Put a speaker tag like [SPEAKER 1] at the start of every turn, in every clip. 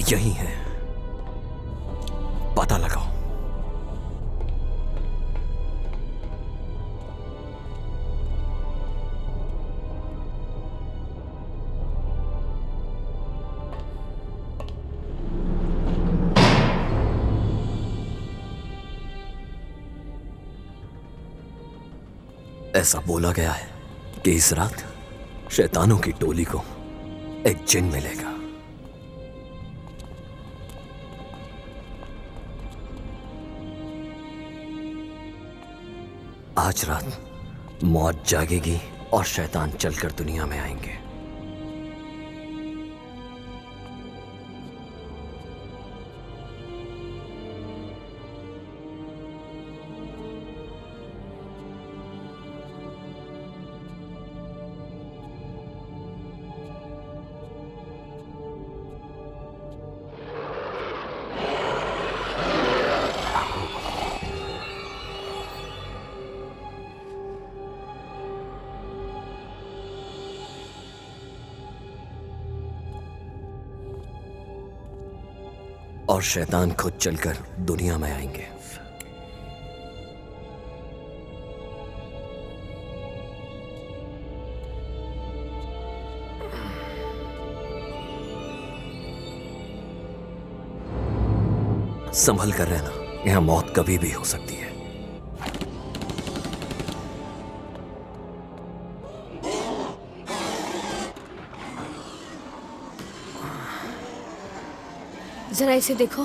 [SPEAKER 1] यही है, पता लगाओ। ऐसा बोला गया है कि इस रात शैतानों की टोली को एक जिन मिलेगा। आज रात मौत जागेगी और शैतान चलकर दुनिया में आएंगे। और शैतान खुद चलकर दुनिया में आएंगे। संभल कर रहना, यहां मौत कभी भी हो सकती है।
[SPEAKER 2] जरा इसे देखो।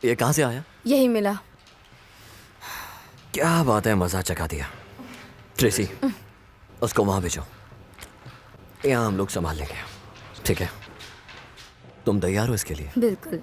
[SPEAKER 1] ये कहां से आया?
[SPEAKER 2] यही मिला।
[SPEAKER 1] क्या बात है, मजा चखा दिया। ट्रेसी, उसको वहां भेजो, यहाँ हम लोग संभाल लेंगे। ठीक है? तुम तैयार हो इसके लिए?
[SPEAKER 2] बिल्कुल।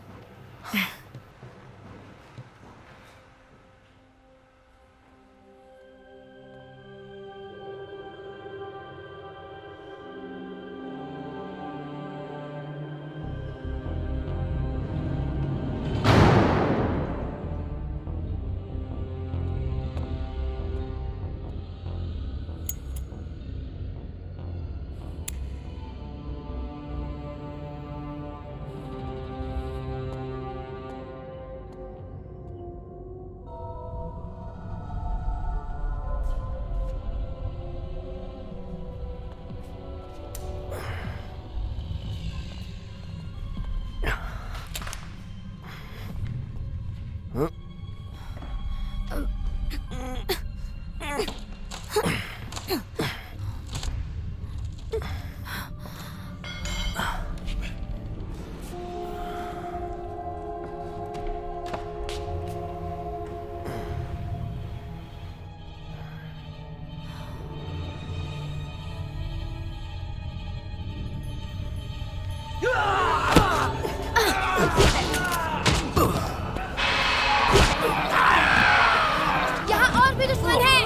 [SPEAKER 2] यहाँ और भी दुश्मन हैं।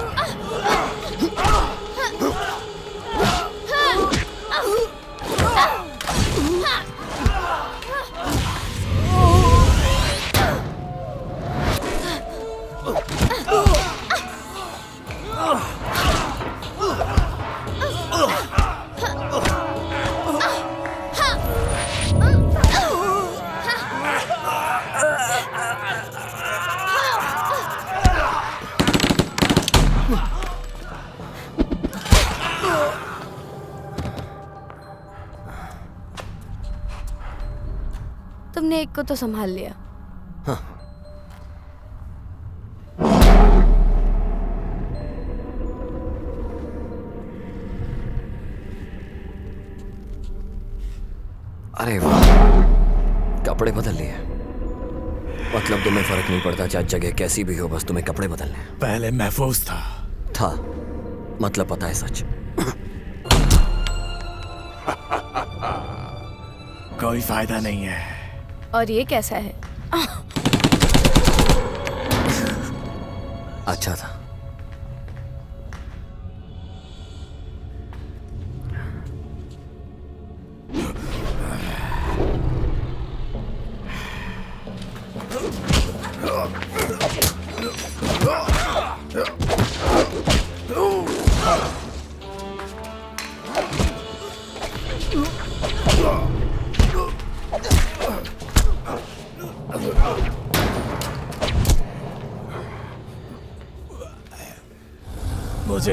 [SPEAKER 2] तुमने एक को तो संभाल लिया।
[SPEAKER 1] हाँ। अरे वाह, कपड़े बदल लिए। मतलब तुम्हें फर्क नहीं पड़ता चाहे जगह कैसी भी हो, बस तुम्हें कपड़े बदलने हैं।
[SPEAKER 3] पहले महफूज था।
[SPEAKER 1] मतलब पता है सच।
[SPEAKER 3] कोई फायदा नहीं है।
[SPEAKER 2] और ये कैसा है?
[SPEAKER 1] अच्छा था।
[SPEAKER 3] मुझे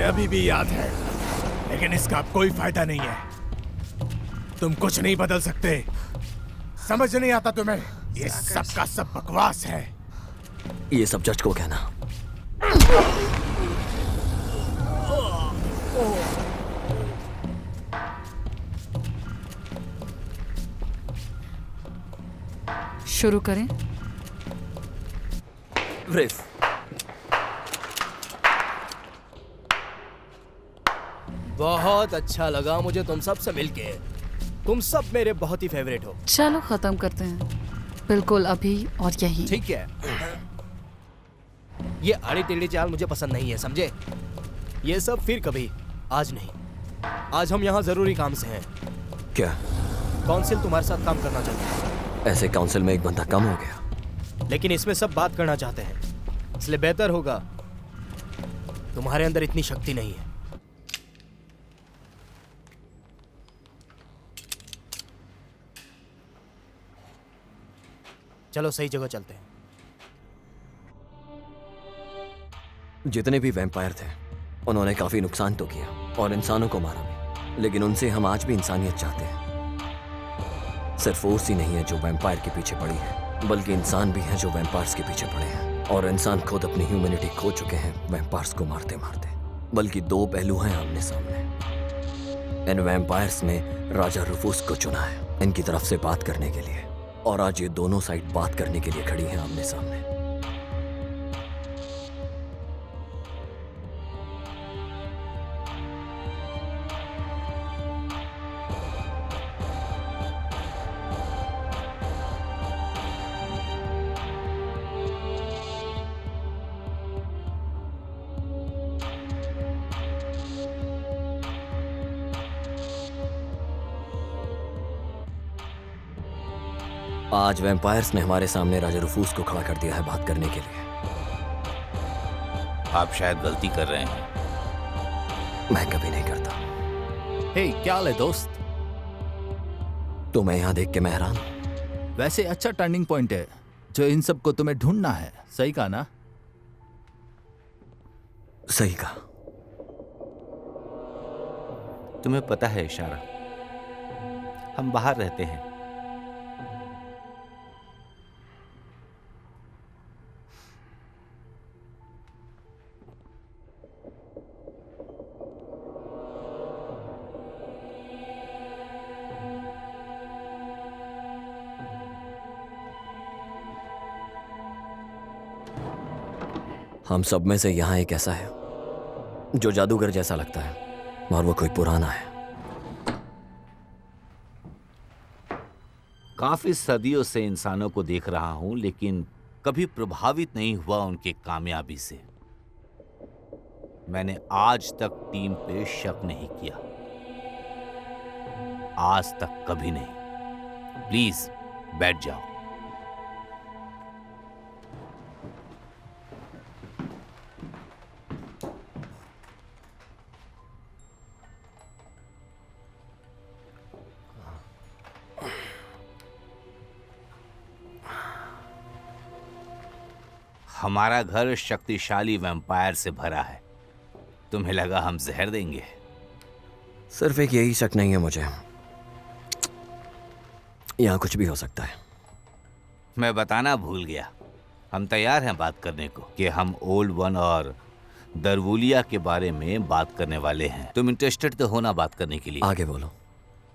[SPEAKER 3] अभी भी याद है, लेकिन इसका अब कोई फायदा नहीं है। तुम कुछ नहीं बदल सकते। समझ नहीं आता तुम्हें? ये सब का सब बकवास है।
[SPEAKER 1] ये सब जज को कहना।
[SPEAKER 4] शुरू करें?
[SPEAKER 1] ब्रीफ।
[SPEAKER 5] बहुत अच्छा लगा मुझे तुम सब से मिलके। तुम सब मेरे बहुत ही फेवरेट हो।
[SPEAKER 4] चलो खत्म करते हैं, बिल्कुल अभी और यही।
[SPEAKER 5] ठीक है, ये आड़ी टेढ़ी चाल मुझे पसंद नहीं है, समझे? ये सब फिर कभी, आज नहीं। आज हम यहाँ जरूरी काम से हैं।
[SPEAKER 1] क्या?
[SPEAKER 5] काउंसिल तुम्हारे साथ काम करना चाहती है।
[SPEAKER 1] ऐसे काउंसिल में एक बंदा कम हो गया,
[SPEAKER 5] लेकिन इसमें सब बात करना चाहते हैं, इसलिए बेहतर होगा। तुम्हारे अंदर इतनी शक्ति नहीं है। चलो सही जगह चलते हैं।
[SPEAKER 1] जितने भी वैम्पायर थे उन्होंने काफी नुकसान तो किया और इंसानों को मारा भी, लेकिन उनसे हम आज भी इंसानियत चाहते हैं। सिर्फ फोर्स ही नहीं है जो वैम्पायर के पीछे पड़ी है, बल्कि इंसान भी हैं जो वैम्पायर्स के पीछे पड़े हैं। और इंसान खुद अपनी ह्यूमैनिटी खो चुके हैं वैम्पायर्स को मारते मारते। बल्कि दो पहलू हैं आमने सामने। इन वैम्पायर्स ने राजा रुफूस को चुना है इनकी तरफ से बात करने के लिए, और आज ये दोनों साइड बात करने के लिए खड़ी हैं आमने सामने। आज वैम्पायर्स ने हमारे सामने राजा रुफूस को खड़ा कर दिया है बात करने के लिए।
[SPEAKER 6] आप शायद गलती कर रहे हैं।
[SPEAKER 1] मैं कभी नहीं करता।
[SPEAKER 6] हे, क्या हाल है दोस्त?
[SPEAKER 1] तो मैं यहाँ देख के मैं हैरान हूं।
[SPEAKER 6] वैसे अच्छा टर्निंग पॉइंट है जो इन सब को तुम्हें ढूंढना है। सही कहा ना?
[SPEAKER 1] सही कहा।
[SPEAKER 6] तुम्हें पता है इशारा, हम बाहर रहते हैं।
[SPEAKER 1] हम सब में से यहाँ एक ऐसा है जो जादूगर जैसा लगता है, और वो कोई पुराना है।
[SPEAKER 6] काफी सदियों से इंसानों को देख रहा हूं, लेकिन कभी प्रभावित नहीं हुआ उनकी कामयाबी से। मैंने आज तक टीम पे शक नहीं किया, आज तक कभी नहीं। प्लीज बैठ जाओ। हमारा घर शक्तिशाली वैम्पायर से भरा है। तुम्हें लगा हम जहर देंगे?
[SPEAKER 1] सिर्फ एक यही शक नहीं है मुझे, यहाँ कुछ भी हो सकता है।
[SPEAKER 6] मैं बताना भूल गया, हम तैयार हैं बात करने को कि हम ओल्ड वन और दरवुलिया के बारे में बात करने वाले हैं। तुम इंटरेस्टेड तो हो ना बात करने के लिए?
[SPEAKER 1] आगे बोलो।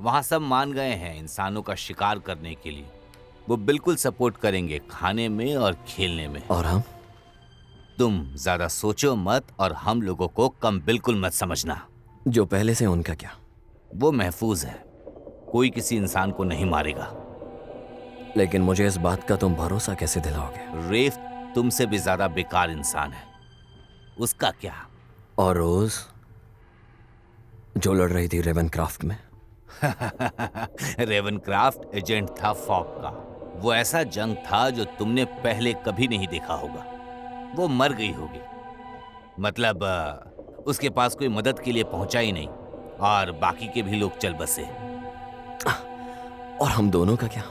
[SPEAKER 6] वहाँ सब मान गए हैं इंसानों का शिकार करने के लिए। वो बिल्कुल सपोर्ट करेंगे खाने में और खेलने में।
[SPEAKER 1] और हम?
[SPEAKER 6] तुम ज्यादा सोचो मत और हम लोगों को कम बिल्कुल मत समझना।
[SPEAKER 1] जो पहले से उनका क्या?
[SPEAKER 6] वो महफूज है, कोई किसी इंसान को नहीं मारेगा।
[SPEAKER 1] लेकिन मुझे इस बात का तुम भरोसा कैसे दिलाओगे?
[SPEAKER 6] रेफ तुमसे भी ज्यादा बेकार इंसान है, उसका क्या?
[SPEAKER 1] और रोज जो लड़ रही थी रेवनक्राफ्ट में?
[SPEAKER 6] रेवनक्राफ्ट एजेंट था फॉक का। वो ऐसा जंग था जो तुमने पहले कभी नहीं देखा होगा। वो मर गई होगी, मतलब उसके पास कोई मदद के लिए पहुंचा ही नहीं और बाकी के भी लोग चल बसे।
[SPEAKER 1] और हम दोनों का क्या?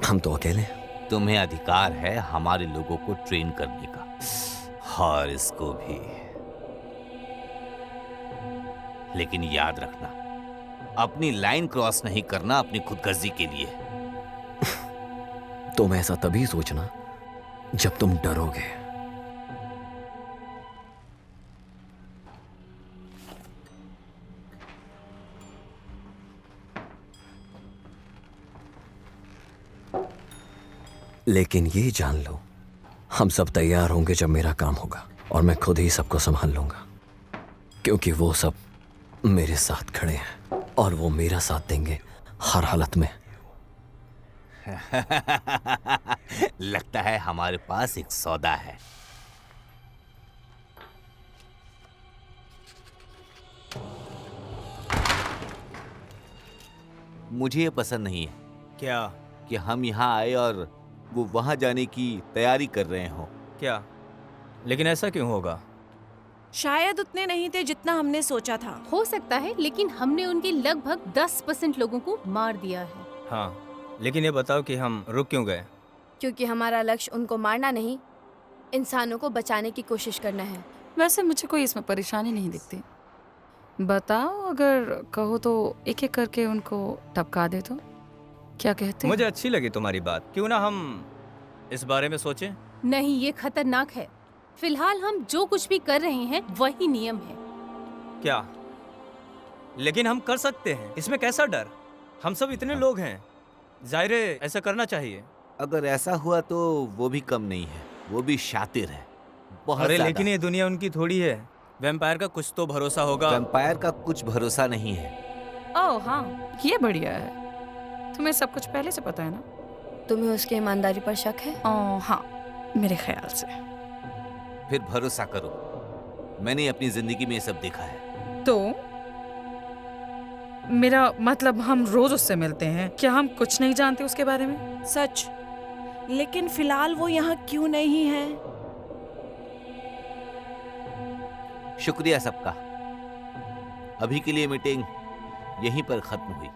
[SPEAKER 1] हम तो अकेले हैं।
[SPEAKER 6] तुम्हें अधिकार है हमारे लोगों को ट्रेन करने का, और इसको भी। लेकिन याद रखना, अपनी लाइन क्रॉस नहीं करना अपनी खुदगर्जी के लिए।
[SPEAKER 1] तुम ऐसा तभी सोचना जब तुम डरोगे। लेकिन ये जान लो, हम सब तैयार होंगे जब मेरा काम होगा, और मैं खुद ही सबको संभाल लूंगा, क्योंकि वो सब मेरे साथ खड़े हैं और वो मेरा साथ देंगे हर हालत में।
[SPEAKER 6] लगता है हमारे पास एक सौदा है। मुझे ये पसंद नहीं है
[SPEAKER 5] क्या?
[SPEAKER 6] कि हम यहाँ आए और वो वहां जाने की तैयारी कर रहे हो।
[SPEAKER 5] क्या? लेकिन ऐसा क्यों होगा?
[SPEAKER 7] शायद उतने नहीं थे जितना हमने सोचा था।
[SPEAKER 4] हो सकता है, लेकिन हमने उनके लगभग 10% लोगों को मार दिया है।
[SPEAKER 5] हाँ, लेकिन ये बताओ कि हम रुक क्यों गए?
[SPEAKER 2] क्योंकि हमारा लक्ष्य उनको मारना नहीं, इंसानों को बचाने की कोशिश करना है।
[SPEAKER 4] वैसे मुझे कोई इसमें परेशानी नहीं दिखती। बताओ, अगर कहो तो एक एक करके उनको टपका दे तो क्या कहते?
[SPEAKER 5] मुझे अच्छी लगी तुम्हारी बात। क्यों ना हम इस बारे में सोचें?
[SPEAKER 4] नहीं, ये खतरनाक है। फिलहाल हम जो कुछ भी कर रहे हैं वही नियम है।
[SPEAKER 5] क्या? लेकिन हम कर सकते हैं, इसमें कैसा डर? हम सब इतने लोग हैं, जाहिर है ऐसा करना चाहिए।
[SPEAKER 6] अगर ऐसा हुआ तो वो भी कम नहीं है, वो भी शातिर है बहुत
[SPEAKER 5] अरे
[SPEAKER 6] ज्यादा।
[SPEAKER 5] लेकिन ये दुनिया उनकी थोड़ी है। वैम्पायर का कुछ तो भरोसा होगा।
[SPEAKER 6] वैम्पायर का कुछ भरोसा नहीं है।
[SPEAKER 4] ओह हाँ, ये बढ़िया है। तुम्हें सब कुछ पहले से पता है ना?
[SPEAKER 2] तुम्हें उसकी ईमानदारी पर शक है?
[SPEAKER 4] ओह हाँ, मेरे ख्याल से।
[SPEAKER 6] फिर भरोसा करो, मैंने अपनी जिंदगी में ये सब देखा है।
[SPEAKER 4] तो मेरा मतलब, हम रोज उससे मिलते हैं, क्या हम कुछ नहीं जानते उसके बारे में?
[SPEAKER 7] सच, लेकिन फिलहाल वो यहाँ क्यों नहीं है?
[SPEAKER 6] शुक्रिया सबका। अभी के लिए मीटिंग यहीं पर खत्म हुई।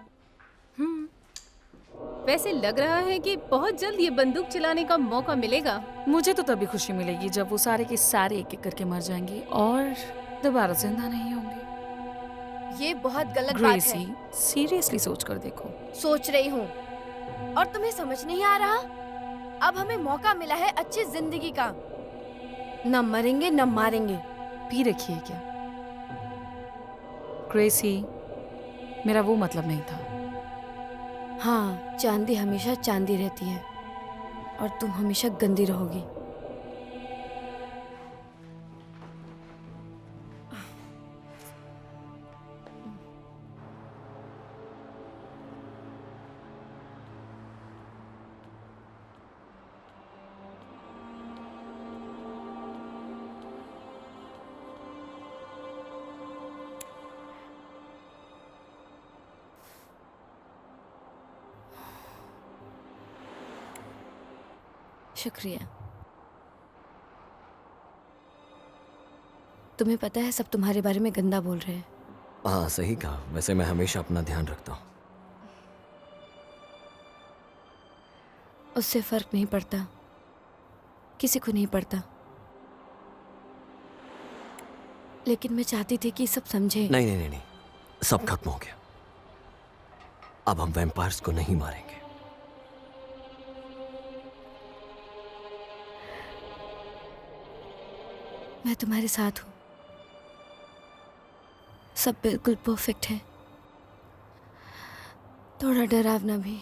[SPEAKER 4] वैसे लग रहा है कि बहुत जल्द ये बंदूक चलाने का मौका मिलेगा। मुझे तो तभी खुशी मिलेगी जब वो सारे के सारे एक एक करके मर जाएंगे और दोबारा जिंदा नहीं होंगे।
[SPEAKER 2] ये बहुत गलत बात
[SPEAKER 4] ग्रेसी,
[SPEAKER 2] है।
[SPEAKER 4] सीरियसली सोच कर देखो।
[SPEAKER 2] सोच रही हूँ, और तुम्हें समझ नहीं आ रहा? अब हमें मौका मिला है अच्छी जिंदगी का। न मरेंगे न मारेंगे।
[SPEAKER 4] पी रखिए क्या? ग्रेसी, मेरा वो मतलब नहीं था।
[SPEAKER 2] हाँ, चांदी हमेशा चांदी रहती है, और तुम हमेशा गंदी रहोगी। शुक्रिया। तुम्हें पता है, सब तुम्हारे बारे में गंदा बोल रहे हैं।
[SPEAKER 1] हाँ, सही कहा। वैसे मैं हमेशा अपना ध्यान रखता हूँ।
[SPEAKER 2] उससे फर्क नहीं पड़ता, किसी को नहीं पड़ता। लेकिन मैं चाहती थी कि सब समझे।
[SPEAKER 1] नहीं नहीं नहीं नहीं, सब खत्म हो गया। अब हम वैम्पायर्स को नहीं मारेंगे।
[SPEAKER 2] मैं तुम्हारे साथ हूँ। सब बिल्कुल परफेक्ट है, थोड़ा डरावना भी।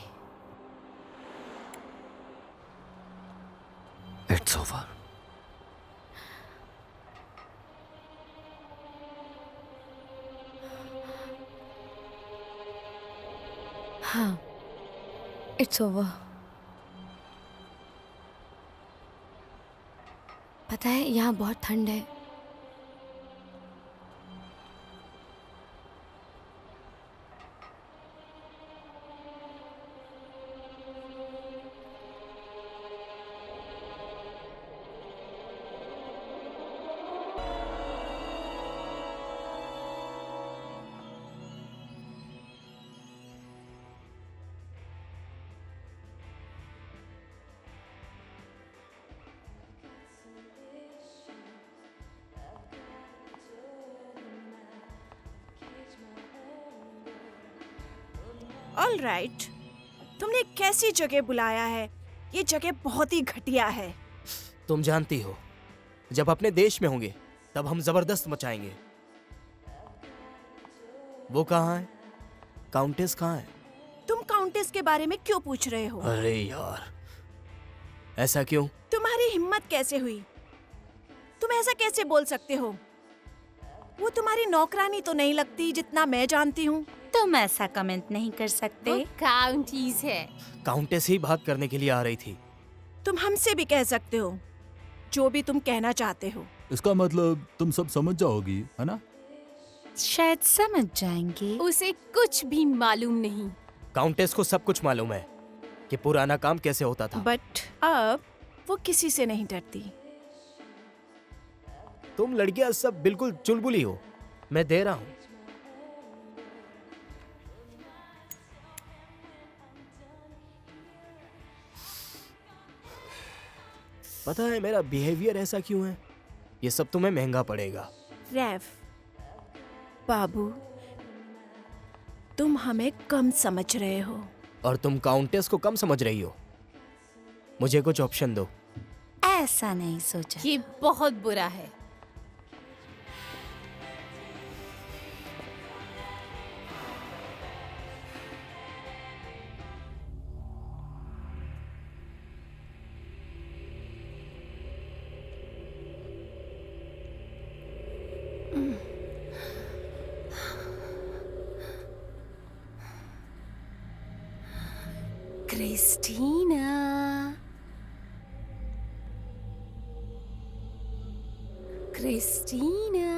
[SPEAKER 1] It's over.
[SPEAKER 2] हाँ, इट्स ओवर। पता है, यहाँ बहुत ठंड है।
[SPEAKER 7] ऑल राइट, तुमने कैसी जगह बुलाया है? ये जगह बहुत ही घटिया है।
[SPEAKER 8] तुम जानती हो, जब अपने देश में होंगे तब हम जबरदस्त मचाएंगे। वो कहाँ है? काउंटेस कहाँ है?
[SPEAKER 7] तुम काउंटेस के बारे में क्यों पूछ रहे हो?
[SPEAKER 8] अरे यार, ऐसा क्यों?
[SPEAKER 7] तुम्हारी हिम्मत कैसे हुई? तुम ऐसा कैसे बोल सकते हो? वो तुम्हारी नौकरानी तो नहीं लगती जितना मैं जानती हूँ।
[SPEAKER 9] तुम ऐसा कमेंट नहीं कर सकते।
[SPEAKER 2] काउंटीज है।
[SPEAKER 8] काउंटेस ही भाग करने के लिए आ रही थी।
[SPEAKER 7] तुम हमसे भी कह सकते हो जो भी तुम कहना चाहते हो।
[SPEAKER 10] इसका मतलब तुम सब समझ जाओगी, है ना?
[SPEAKER 9] शायद समझ जाएंगे।
[SPEAKER 2] उसे कुछ भी मालूम नहीं।
[SPEAKER 8] काउंटेस को सब कुछ मालूम है कि पुराना काम कैसे होता था।
[SPEAKER 7] बट अब वो किसी से नहीं डरती।
[SPEAKER 8] तुम लड़कियां सब बिल्कुल चुलबुली हो। मैं दे रहा हूँ। पता है मेरा बिहेवियर ऐसा क्यों है? ये सब तुम्हें महंगा पड़ेगा।
[SPEAKER 7] रैफ, बाबू, तुम हमें कम समझ रहे हो।
[SPEAKER 8] और तुम काउंटेस को कम समझ रही हो। मुझे कुछ ऑप्शन दो।
[SPEAKER 9] ऐसा नहीं सोचा।
[SPEAKER 2] ये बहुत बुरा है।
[SPEAKER 9] क्रिस्टीना, क्रिस्टीना,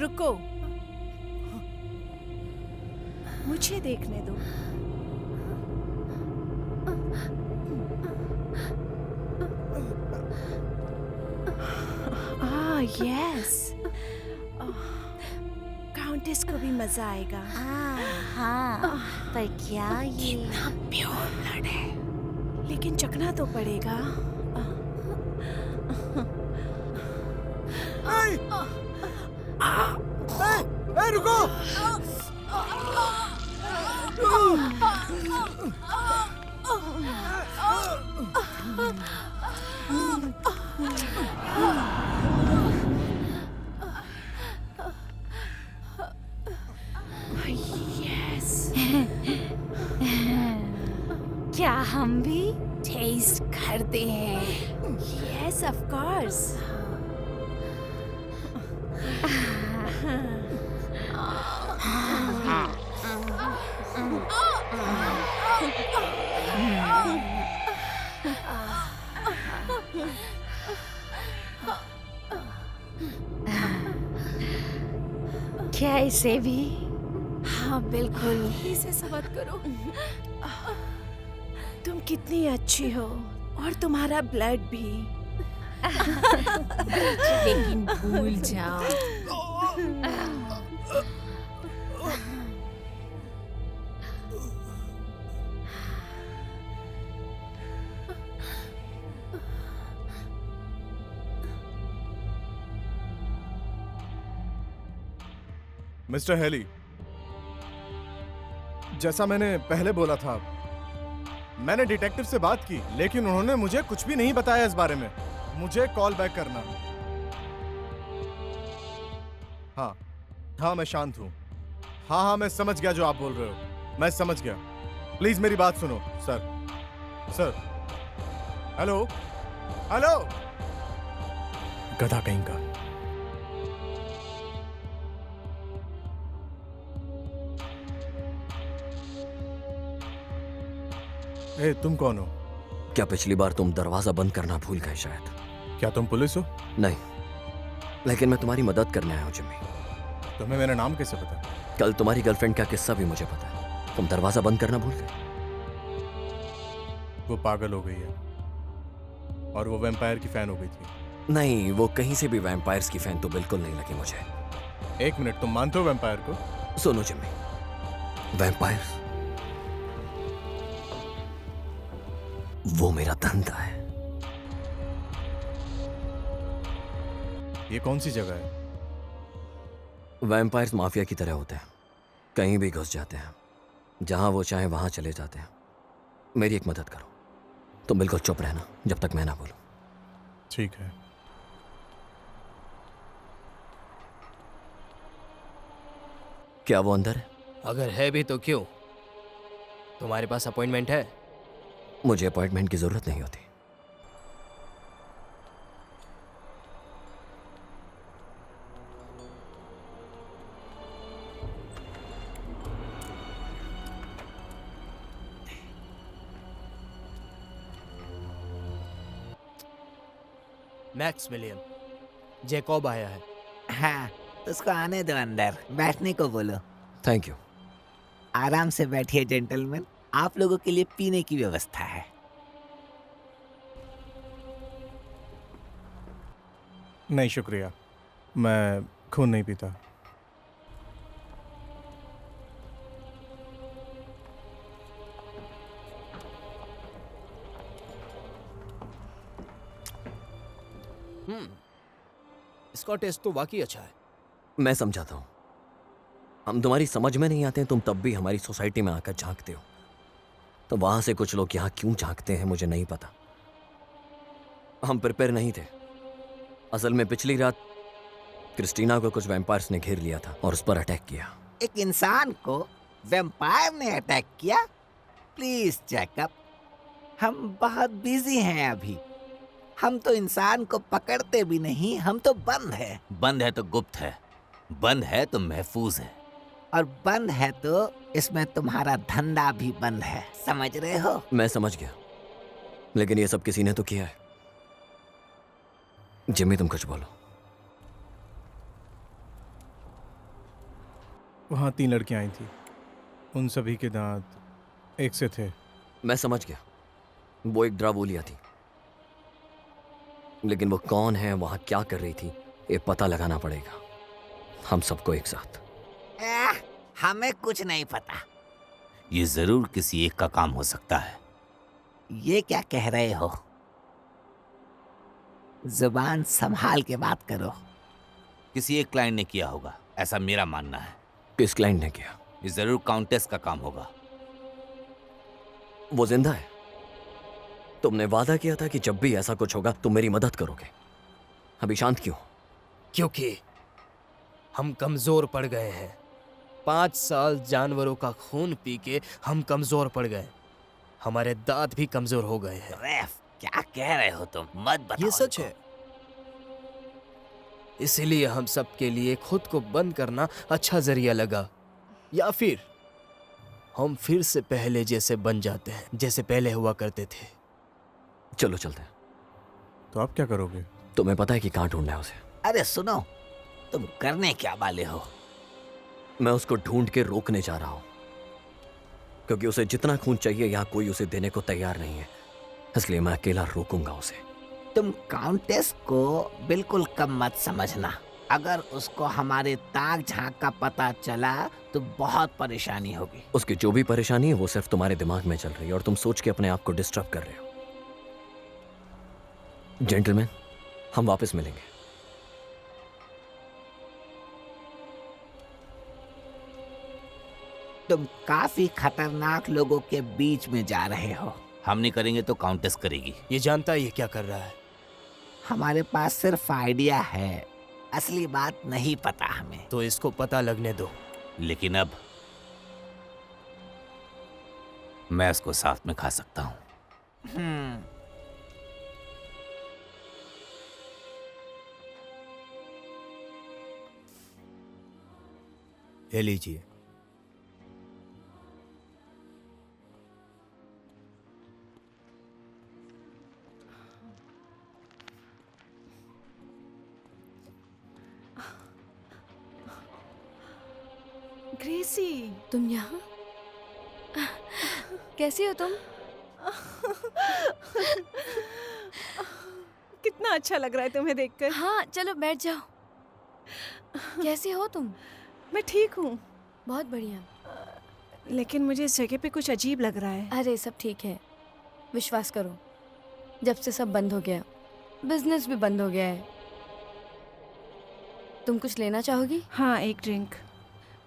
[SPEAKER 7] रुको, मुझे देखने दो। यस, काउंटेस को भी मजा आएगा।
[SPEAKER 9] हाँ, पर क्या ये
[SPEAKER 7] प्योर ब्लड है, लेकिन चखना तो पड़ेगा।
[SPEAKER 3] रुको!
[SPEAKER 7] यस,
[SPEAKER 9] क्या हम भी टेस्ट करते हैं?
[SPEAKER 7] Yes, of course.
[SPEAKER 9] क्या इसे भी?
[SPEAKER 7] हाँ बिल्कुल, इसे सब करो। तुम कितनी अच्छी हो और तुम्हारा ब्लड भी।
[SPEAKER 2] लेकिन भूल जाओ।
[SPEAKER 3] मिस्टर हेली, जैसा मैंने पहले बोला था, मैंने डिटेक्टिव से बात की, लेकिन उन्होंने मुझे कुछ भी नहीं बताया इस बारे में। मुझे कॉल बैक करना। हाँ हाँ, मैं शांत हूँ। हाँ हाँ, मैं समझ गया जो आप बोल रहे हो, मैं समझ गया। प्लीज मेरी बात सुनो सर। सर, हेलो हेलो, गधा कहीं का। ए, तुम कौन हो?
[SPEAKER 1] क्या पिछली बार तुम दरवाजा बंद करना भूल गए शायद?
[SPEAKER 3] क्या तुम पुलिस हो?
[SPEAKER 1] नहीं, लेकिन मैं तुम्हारी मदद करने आया हूँ जिम्मी।
[SPEAKER 3] तुम्हें मेरा नाम कैसे पता?
[SPEAKER 1] कल तुम्हारी गर्लफ्रेंड का किस्सा भी मुझे पता है। तुम दरवाजा बंद करना भूल गए।
[SPEAKER 3] वो पागल हो गई है और वो वैम्पायर की फैन हो गई थी।
[SPEAKER 1] नहीं, वो कहीं से भी वैम्पायर्स की फैन तो बिल्कुल नहीं लगी मुझे।
[SPEAKER 3] एक मिनट, तुम मानते हो वैम्पायर को?
[SPEAKER 1] सुनो जिम्मी, वैम्पायर्स वो मेरा धंधा है।
[SPEAKER 3] ये कौन सी जगह है?
[SPEAKER 1] वैम्पायर्स माफिया की तरह होते हैं, कहीं भी घुस जाते हैं, जहां वो चाहे वहां चले जाते हैं। मेरी एक मदद करो, तुम बिल्कुल चुप रहना जब तक मैं ना बोलूं।
[SPEAKER 3] ठीक है।
[SPEAKER 1] क्या वो अंदर है?
[SPEAKER 8] अगर है भी तो क्यों? तुम्हारे पास अपॉइंटमेंट है?
[SPEAKER 1] मुझे अपॉइंटमेंट की जरूरत नहीं होती।
[SPEAKER 8] मैक्समिलियन, जैकब आया है।
[SPEAKER 11] हाँ, उसको आने दो अंदर, बैठने को बोलो।
[SPEAKER 1] Thank you.
[SPEAKER 11] आराम से बैठिए जेंटलमैन, आप लोगों के लिए पीने की व्यवस्था है।
[SPEAKER 3] नहीं शुक्रिया, मैं खून नहीं पीता।
[SPEAKER 8] इसका टेस्ट तो वाकई अच्छा है।
[SPEAKER 1] मैं समझाता हूं, हम तुम्हारी समझ में नहीं आते हैं, तुम तब भी हमारी सोसाइटी में आकर झांकते हो। तो वहां से कुछ लोग यहां क्यों झांकते हैं मुझे नहीं पता। हम प्रिपेयर नहीं थे। असल में पिछली रात क्रिस्टीना को कुछ वैम्पायर्स ने घेर लिया था और उस पर अटैक किया।
[SPEAKER 11] एक इंसान को वैम्पायर ने अटैक किया? प्लीज जैकब, हम बहुत बिजी हैं अभी। हम तो इंसान को पकड़ते भी नहीं, हम तो बंद है।
[SPEAKER 6] बंद है तो गुप्त है, बंद है तो महफूज है।
[SPEAKER 11] और बंद है तो इसमें तुम्हारा धंधा भी बंद है, समझ रहे हो?
[SPEAKER 1] मैं समझ गया, लेकिन ये सब किसी ने तो किया है। जिम्मी तुम कुछ बोलो।
[SPEAKER 3] वहाँ 3 लड़कियां आई थी, उन सभी के दांत एक से थे।
[SPEAKER 1] मैं समझ गया, वो एक ड्रावोलिया थी, लेकिन वो कौन है, वहां क्या कर रही थी, ये पता लगाना पड़ेगा हम सबको एक साथ।
[SPEAKER 11] हमें कुछ नहीं पता।
[SPEAKER 6] ये जरूर किसी एक का काम हो सकता है।
[SPEAKER 11] ये क्या कह रहे हो? जुबान संभाल के बात करो।
[SPEAKER 6] किसी एक क्लाइंट ने किया होगा, ऐसा मेरा मानना है।
[SPEAKER 1] किस क्लाइंट ने किया?
[SPEAKER 6] ये जरूर काउंटेस का काम होगा।
[SPEAKER 1] वो जिंदा है? तुमने वादा किया था कि जब भी ऐसा कुछ होगा तुम मेरी मदद करोगे। अभी शांत क्यों?
[SPEAKER 8] क्योंकि हम कमजोर पड़ गए हैं। 5 साल जानवरों का खून पी के हम कमजोर पड़ गए। हमारे दांत भी कमजोर हो गए हैं।
[SPEAKER 11] रेफ, क्या कह रहे हो तुम? मत बताओ।
[SPEAKER 8] ये सच है। इसीलिए हम सब के लिए खुद को बंद करना अच्छा जरिया लगा, या फिर हम फिर से पहले जैसे बन जाते हैं, जैसे पहले हुआ करते थे।
[SPEAKER 1] चलो चलते हैं।
[SPEAKER 3] तो आप क्या करोगे?
[SPEAKER 1] तुम्हें पता है कि कहाँ ढूंढना है उसे?
[SPEAKER 11] अरे सुनो, तुम करने क्या वाले हो?
[SPEAKER 1] मैं उसको ढूंढ के रोकने जा रहा हूं, क्योंकि उसे जितना खून चाहिए यहाँ कोई उसे देने को तैयार नहीं है, इसलिए मैं अकेला रोकूंगा उसे।
[SPEAKER 11] तुम काउंटेस को बिल्कुल कम मत समझना। अगर उसको हमारे ताक झांक का पता चला तो बहुत परेशानी होगी।
[SPEAKER 1] उसकी जो भी परेशानी है वो सिर्फ तुम्हारे दिमाग में चल रही है और तुम सोच के अपने आप को डिस्टर्ब कर रहे हो। जेंटलमैन, हम वापस मिलेंगे।
[SPEAKER 11] तुम काफी खतरनाक लोगों के बीच में जा रहे हो।
[SPEAKER 6] हम नहीं करेंगे तो काउंटेस करेगी।
[SPEAKER 8] ये जानता है ये क्या कर रहा है।
[SPEAKER 11] हमारे पास सिर्फ आइडिया है, असली बात नहीं पता हमें।
[SPEAKER 8] तो इसको पता लगने दो।
[SPEAKER 6] लेकिन अब मैं इसको साथ में खा सकता हूं।
[SPEAKER 8] ले लीजिए।
[SPEAKER 7] ग्रेसी,
[SPEAKER 2] तुम यहाँ? कैसी हो तुम?
[SPEAKER 7] कितना अच्छा लग रहा है तुम्हें देखकर।
[SPEAKER 2] हाँ, चलो बैठ जाओ। कैसी हो तुम?
[SPEAKER 7] मैं ठीक हूँ,
[SPEAKER 2] बहुत बढ़िया।
[SPEAKER 7] लेकिन मुझे इस जगह पे कुछ अजीब लग रहा है।
[SPEAKER 2] अरे सब ठीक है, विश्वास करो। जब से सब बंद हो गया, बिजनेस भी बंद हो गया है। तुम कुछ लेना चाहोगी?
[SPEAKER 7] हाँ, एक ड्रिंक।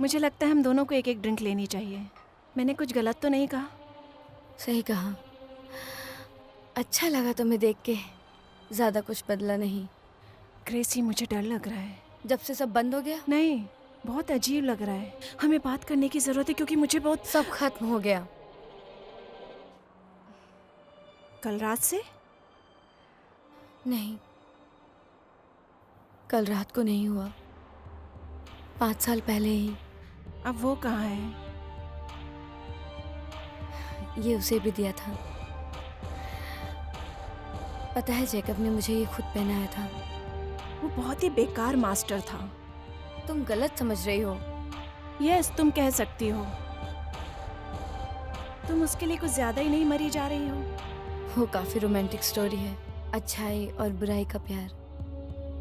[SPEAKER 7] मुझे लगता है हम दोनों को एक एक ड्रिंक लेनी चाहिए। मैंने कुछ गलत तो नहीं कहा?
[SPEAKER 2] सही कहा। अच्छा लगा तुम्हें देख के, ज्यादा कुछ बदला नहीं।
[SPEAKER 7] ग्रेसी, मुझे डर लग रहा है।
[SPEAKER 2] जब से सब बंद हो गया?
[SPEAKER 7] नहीं, बहुत अजीब लग रहा है। हमें बात करने की जरूरत है क्योंकि मुझे बहुत।
[SPEAKER 2] सब खत्म हो गया।
[SPEAKER 7] कल रात से?
[SPEAKER 2] नहीं, कल रात को नहीं हुआ, 5 साल पहले ही।
[SPEAKER 7] अब वो कहाँ है?
[SPEAKER 2] ये उसे भी दिया था। पता है, जैकब ने मुझे ये खुद पहनाया था।
[SPEAKER 7] वो बहुत ही बेकार मास्टर था।
[SPEAKER 2] तुम गलत समझ रही हो।
[SPEAKER 7] यस, तुम कह सकती हो। तुम उसके लिए कुछ ज्यादा ही नहीं मरी जा रही हो?
[SPEAKER 2] वो काफी रोमांटिक स्टोरी है, अच्छाई और बुराई का प्यार।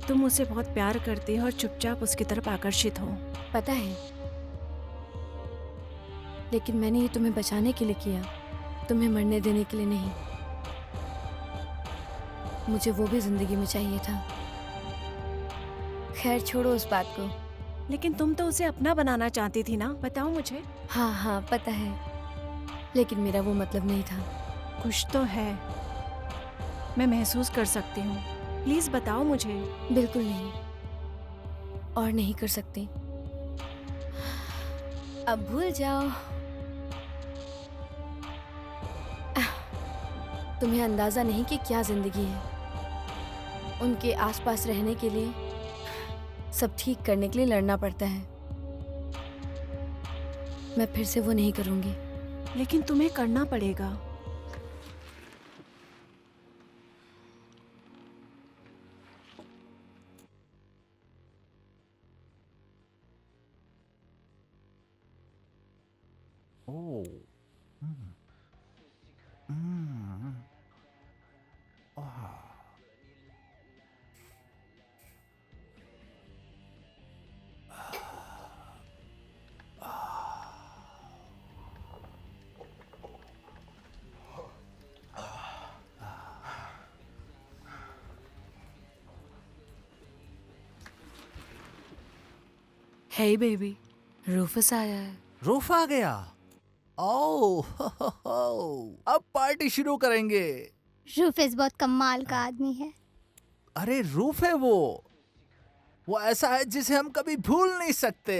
[SPEAKER 7] तुम उसे बहुत प्यार करती हो और चुपचाप उसकी तरफ आकर्षित हो।
[SPEAKER 2] पता है, लेकिन मैंने ये तुम्हें बचाने के लिए किया, तुम्हें मरने देने के लिए नहीं। मुझे वो भी जिंदगी में चाहिए था। खैर छोड़ो उस बात को।
[SPEAKER 7] लेकिन तुम तो उसे अपना बनाना चाहती थी ना, बताओ मुझे।
[SPEAKER 2] हाँ हाँ पता है, लेकिन मेरा वो मतलब नहीं था।
[SPEAKER 7] कुछ तो है, मैं महसूस कर सकती हूँ। प्लीज बताओ मुझे।
[SPEAKER 2] बिल्कुल नहीं, और नहीं कर सकती। अब भूल जाओ। तुम्हें अंदाजा नहीं कि क्या जिंदगी है। उनके आसपास रहने के लिए, सब ठीक करने के लिए लड़ना पड़ता है। मैं फिर से वो नहीं करूंगी।
[SPEAKER 7] लेकिन तुम्हें करना पड़ेगा।
[SPEAKER 10] ओह,
[SPEAKER 4] हे बेबी, रूफस आया है।
[SPEAKER 10] रूफ आ गया। ओह, अब पार्टी शुरू करेंगे।
[SPEAKER 9] रूफेस बहुत कमाल का आदमी है।
[SPEAKER 10] अरे रूफ है वो ऐसा है जिसे हम कभी भूल नहीं सकते।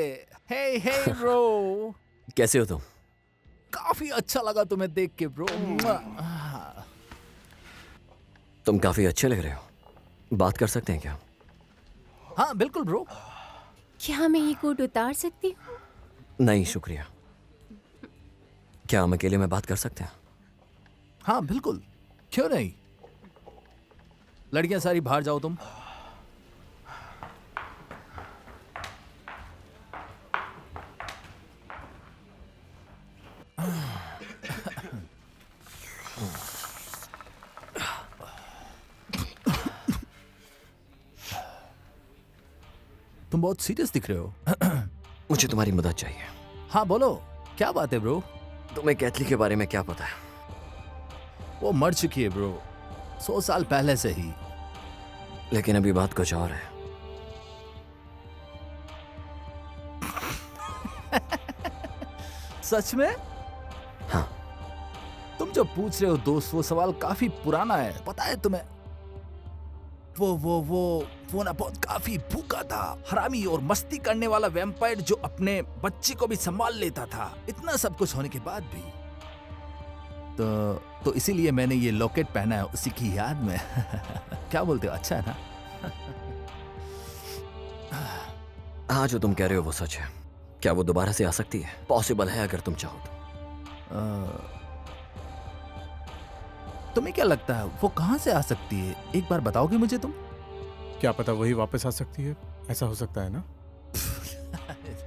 [SPEAKER 10] हे हे ब्रो,
[SPEAKER 1] कैसे हो तुम?
[SPEAKER 10] काफी अच्छा लगा तुम्हें देख के ब्रो।
[SPEAKER 1] तुम काफी अच्छे लग रहे हो। बात कर सकते हैं क्या?
[SPEAKER 10] हाँ बिल्कुल ब्रो।
[SPEAKER 2] क्या मैं ये कोट उतार सकती हूँ?
[SPEAKER 1] नहीं शुक्रिया। क्या हम अकेले में बात कर सकते हैं?
[SPEAKER 10] हाँ बिल्कुल, क्यों नहीं। लड़कियां सारी बाहर जाओ तुम। तुम बहुत सीरियस दिख रहे हो।
[SPEAKER 1] मुझे तुम्हारी मदद चाहिए।
[SPEAKER 10] हाँ बोलो, क्या बात है ब्रो?
[SPEAKER 1] तुम्हें कैथली के बारे में क्या पता है?
[SPEAKER 10] वो मर चुकी है ब्रो, 100 साल पहले से ही।
[SPEAKER 1] लेकिन अभी बात कुछ और है।
[SPEAKER 10] सच में?
[SPEAKER 1] हाँ।
[SPEAKER 10] तुम जो पूछ रहे हो दोस्त, वो सवाल काफी पुराना है, पता है तुम्हें? वो ना बहुत काफी भूखा था, हरामी और मस्ती करने वाला वैम्पायर जो अपने बच्चे को भी संभाल लेता था। इतना सब कुछ होने के बाद भी तो इसीलिए मैंने ये लॉकेट पहना है उसी की याद में। क्या बोलते हो, अच्छा है ना?
[SPEAKER 1] हाँ, जो तुम कह रहे हो वो सच है। क्या वो दोबारा से आ सकती है? पॉसिबल है अगर तुम चाहो तो।
[SPEAKER 10] तुम्हें क्या लगता है वो कहां से आ सकती है? एक बार बताओगे मुझे तुम?
[SPEAKER 3] क्या पता वही वापस आ सकती है, ऐसा हो सकता है ना?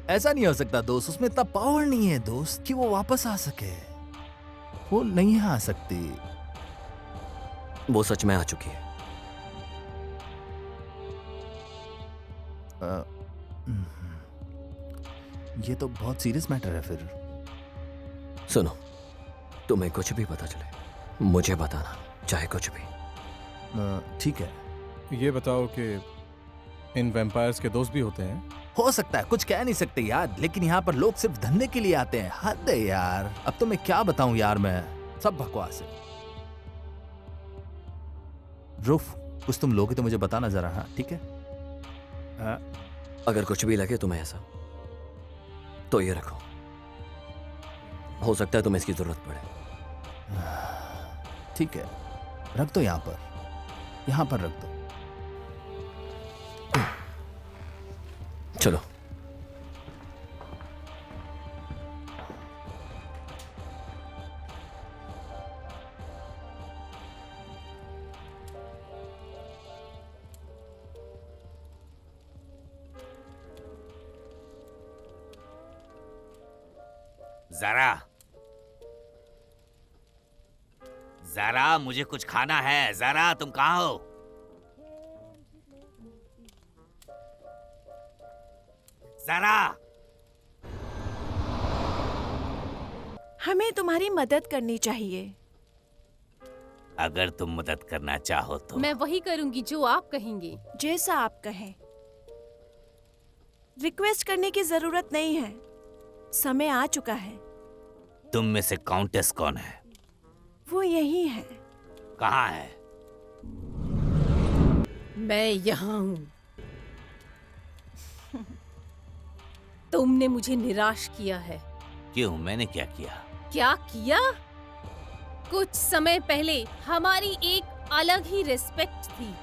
[SPEAKER 10] ऐसा नहीं हो सकता दोस्त, उसमें इतना पावर नहीं है दोस्त कि वो वापस आ सके। वो नहीं आ सकती।
[SPEAKER 1] वो सच में आ चुकी है।
[SPEAKER 10] ये तो बहुत सीरियस मैटर है फिर।
[SPEAKER 1] सुनो, तुम्हें कुछ भी पता चले मुझे बताना, चाहे कुछ भी।
[SPEAKER 10] ठीक है।
[SPEAKER 3] ये बताओ कि इन वैम्पायर्स के दोस्त भी होते हैं?
[SPEAKER 10] हो सकता है, कुछ कह नहीं सकते यार, लेकिन यहाँ पर लोग सिर्फ धंधे के लिए आते हैं। हद है यार, अब तो मैं क्या बताऊं यार, मैं सब बकवास है। रूफ, कुछ तुम लोगे तो मुझे बताना जरा। हाँ ठीक है।
[SPEAKER 1] अगर कुछ भी लगे तुम्हें ऐसा, तो ये रखो, हो सकता है तुम्हें इसकी जरूरत पड़े।
[SPEAKER 10] ठीक है, रख दो यहाँ पर, यहाँ पर रख दो।
[SPEAKER 1] चलो।
[SPEAKER 6] जरा जरा मुझे कुछ खाना है। जरा तुम कहाँ हो? जरा
[SPEAKER 7] हमें तुम्हारी मदद करनी चाहिए।
[SPEAKER 6] अगर तुम मदद करना चाहो तो
[SPEAKER 4] मैं वही करूंगी जो आप कहेंगे।
[SPEAKER 7] जैसा आप कहें। रिक्वेस्ट करने की जरूरत नहीं है, समय आ चुका है।
[SPEAKER 6] तुम में से काउंटेस कौन है?
[SPEAKER 7] वो यही है।
[SPEAKER 6] कहाँ है?
[SPEAKER 4] मैं यहाँ हूँ। तुमने मुझे निराश किया है।
[SPEAKER 6] क्यों? मैंने क्या किया?
[SPEAKER 4] क्या किया? कुछ समय पहले हमारी एक अलग ही रिस्पेक्ट थी,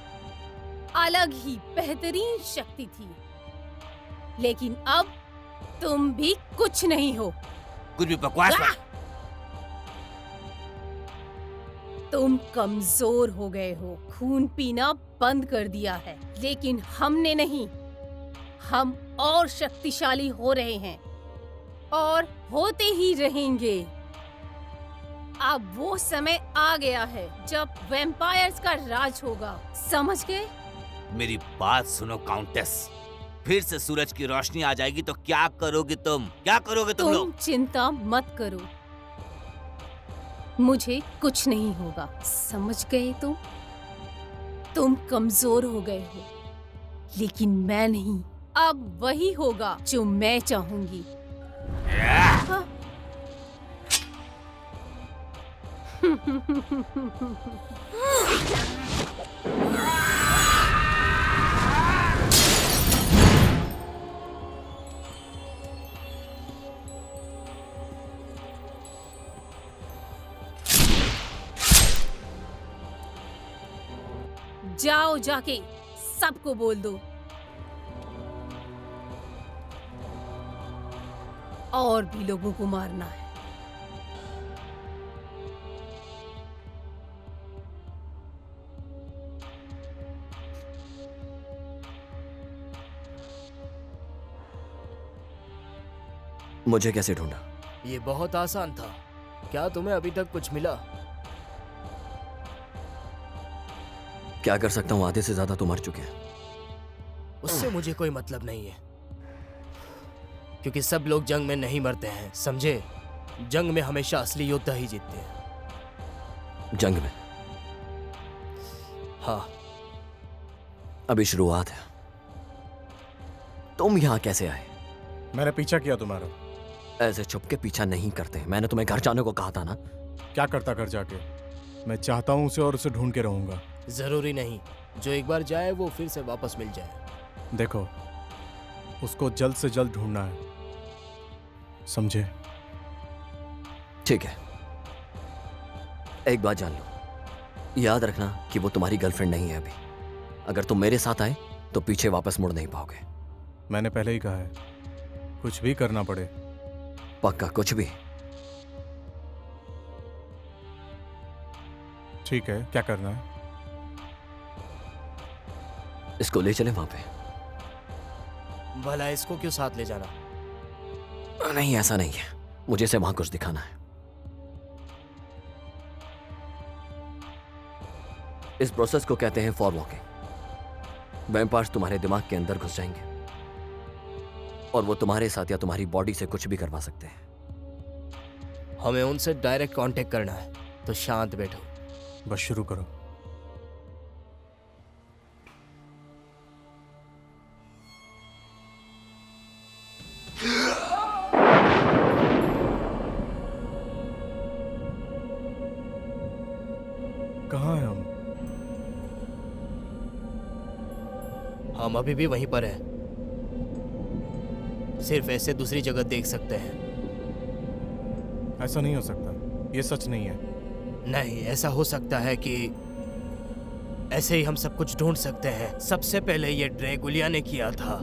[SPEAKER 4] अलग ही बेहतरीन शक्ति थी, लेकिन अब तुम भी कुछ नहीं हो।
[SPEAKER 6] कुछ भी बकवास मत।
[SPEAKER 4] तुम कमजोर हो गए हो, खून पीना बंद कर दिया है, लेकिन हमने नहीं। हम और शक्तिशाली हो रहे हैं और होते ही रहेंगे। अब वो समय आ गया है जब वैम्पायर्स का राज होगा, समझ गए?
[SPEAKER 6] मेरी बात सुनो काउंटेस, फिर से सूरज की रोशनी आ जाएगी तो क्या करोगे तुम? क्या करोगे तुम लोग?
[SPEAKER 4] चिंता मत करो, मुझे कुछ नहीं होगा, समझ गए तुम? तुम कमजोर हो गए हो, लेकिन मैं नहीं। अब वही होगा जो मैं चाहूंगी। हाँ। जाओ, जाके सबको बोल दो, और भी लोगों को मारना है।
[SPEAKER 1] मुझे कैसे ढूंढा?
[SPEAKER 8] ये बहुत आसान था। क्या तुम्हें अभी तक कुछ मिला?
[SPEAKER 1] क्या कर सकता हूँ? आधे से ज्यादा तो मर चुके हैं।
[SPEAKER 8] उससे मुझे कोई मतलब नहीं है, क्योंकि सब लोग जंग में नहीं मरते हैं, समझे? जंग में हमेशा असली योद्धा ही जीतते हैं।
[SPEAKER 1] जंग में?
[SPEAKER 8] हाँ।
[SPEAKER 1] अभी शुरुआत है। तुम यहाँ कैसे आए?
[SPEAKER 3] मैंने पीछा किया तुम्हारा।
[SPEAKER 1] ऐसे छुप के पीछा नहीं करते। मैंने तुम्हें घर जाने को कहा था ना।
[SPEAKER 3] क्या करता घर जाके? मैं चाहता हूँ उसे और उसे ढूंढ के रहूंगा।
[SPEAKER 8] जरूरी नहीं, जो एक बार जाए वो फिर से वापस मिल जाए।
[SPEAKER 3] देखो, उसको जल्द से जल्द ढूंढना है, समझे?
[SPEAKER 1] ठीक है, एक बात जान लो, याद रखना कि वो तुम्हारी गर्लफ्रेंड नहीं है अभी। अगर तुम मेरे साथ आए तो पीछे वापस मुड़ नहीं पाओगे।
[SPEAKER 3] मैंने पहले ही कहा है, कुछ भी करना पड़े।
[SPEAKER 1] पक्का? कुछ भी?
[SPEAKER 3] ठीक है, क्या करना है?
[SPEAKER 1] इसको ले चले वहां पे।
[SPEAKER 8] भला इसको क्यों साथ ले जाना?
[SPEAKER 1] नहीं, ऐसा नहीं है। मुझे इसे वहां कुछ दिखाना है। इस प्रोसेस को कहते हैं फॉर वॉकिंग। वैम्पायर्स तुम्हारे दिमाग के अंदर घुस जाएंगे और वो तुम्हारे साथ या तुम्हारी बॉडी से कुछ भी करवा सकते हैं।
[SPEAKER 8] हमें उनसे डायरेक्ट कांटेक्ट करना है, तो शांत बैठो।
[SPEAKER 3] बस शुरू करो। कहाँ हैं
[SPEAKER 8] हम अभी भी वहीं पर हैं। सिर्फ ऐसे दूसरी जगह देख सकते हैं।
[SPEAKER 3] ऐसा नहीं हो सकता, ये सच नहीं है।
[SPEAKER 8] नहीं, ऐसा हो सकता है कि ऐसे ही हम सब कुछ ढूंढ सकते हैं। सबसे पहले ये ड्रैगुलिया ने किया था।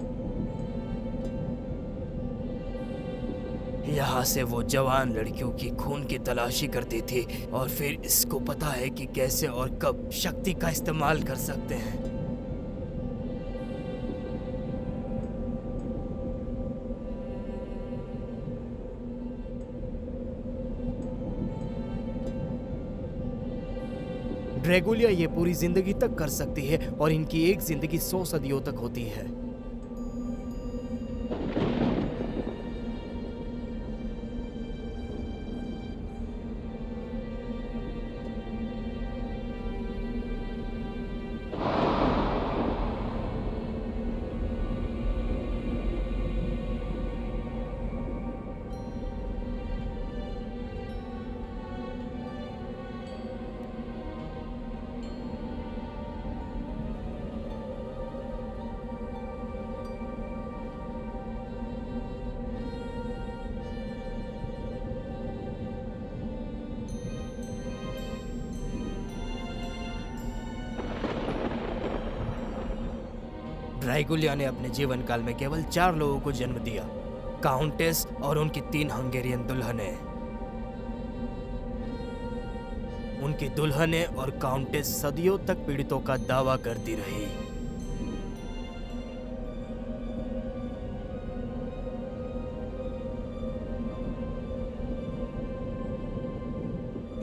[SPEAKER 8] यहाँ से वो जवान लड़कियों की खून की तलाशी करती थी और फिर इसको पता है कि कैसे और कब शक्ति का इस्तेमाल कर सकते हैं। ड्रैगुलिया ये पूरी जिंदगी तक कर सकती है और इनकी एक जिंदगी 100 सदियों तक होती है। ड्रैगुलिया ने अपने जीवन काल में केवल 4 लोगों को जन्म दिया, काउंटेस और उनकी 3 हंगेरियन दुल्हनें। उनकी दुल्हनें और काउंटेस सदियों तक पीड़ितों का दावा करती रही।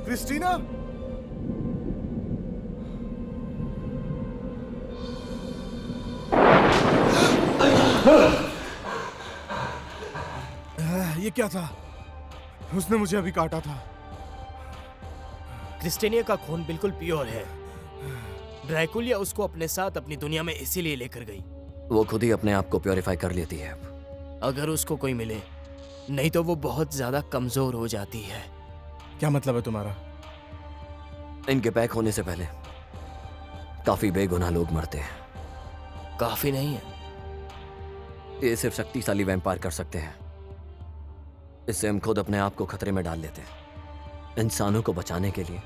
[SPEAKER 3] क्रिस्टीना, ये क्या था? उसने मुझे अभी काटा था।
[SPEAKER 8] क्रिस्टीनिया का खून बिल्कुल प्योर है। ड्रैकुलिया उसको अपने साथ अपनी दुनिया में इसीलिए लेकर गई।
[SPEAKER 1] वो खुद ही अपने आप को प्योरीफाई कर लेती है अब।
[SPEAKER 8] अगर उसको कोई मिले, नहीं तो वो बहुत ज्यादा कमजोर हो जाती है।
[SPEAKER 3] क्या मतलब है तुम्हारा?
[SPEAKER 1] इनके पैक होने से पहले काफी बेगुनाह लोग मरते हैं।
[SPEAKER 8] काफी नहीं है,
[SPEAKER 1] ये सिर्फ शक्तिशाली वैम्पायर कर सकते हैं। इससे हम खुद अपने आप को खतरे में डाल लेते हैं। इंसानों को बचाने के लिए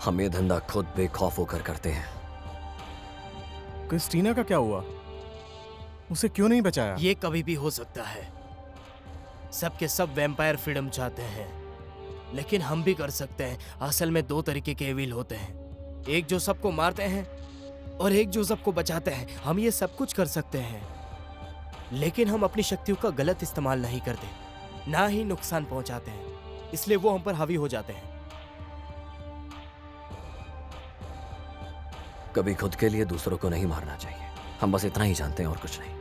[SPEAKER 1] हम ये धंधा खुद बेखौफ होकर करते हैं।
[SPEAKER 3] क्रिस्टीना का क्या हुआ? उसे क्यों नहीं बचाया?
[SPEAKER 8] ये कभी भी हो सकता है। सबके सब वैम्पायर फ्रीडम चाहते हैं, लेकिन हम भी कर सकते हैं। असल में 2 तरीके के एविल होते हैं, एक जो सबको मारते हैं और एक जो सबको बचाते हैं। हम ये सब कुछ कर सकते हैं, लेकिन हम अपनी शक्तियों का गलत इस्तेमाल नहीं करते, ना ही नुकसान पहुंचाते हैं। इसलिए वो हम पर हावी हो जाते हैं।
[SPEAKER 1] कभी खुद के लिए दूसरों को नहीं मारना चाहिए। हम बस इतना ही जानते हैं और कुछ नहीं,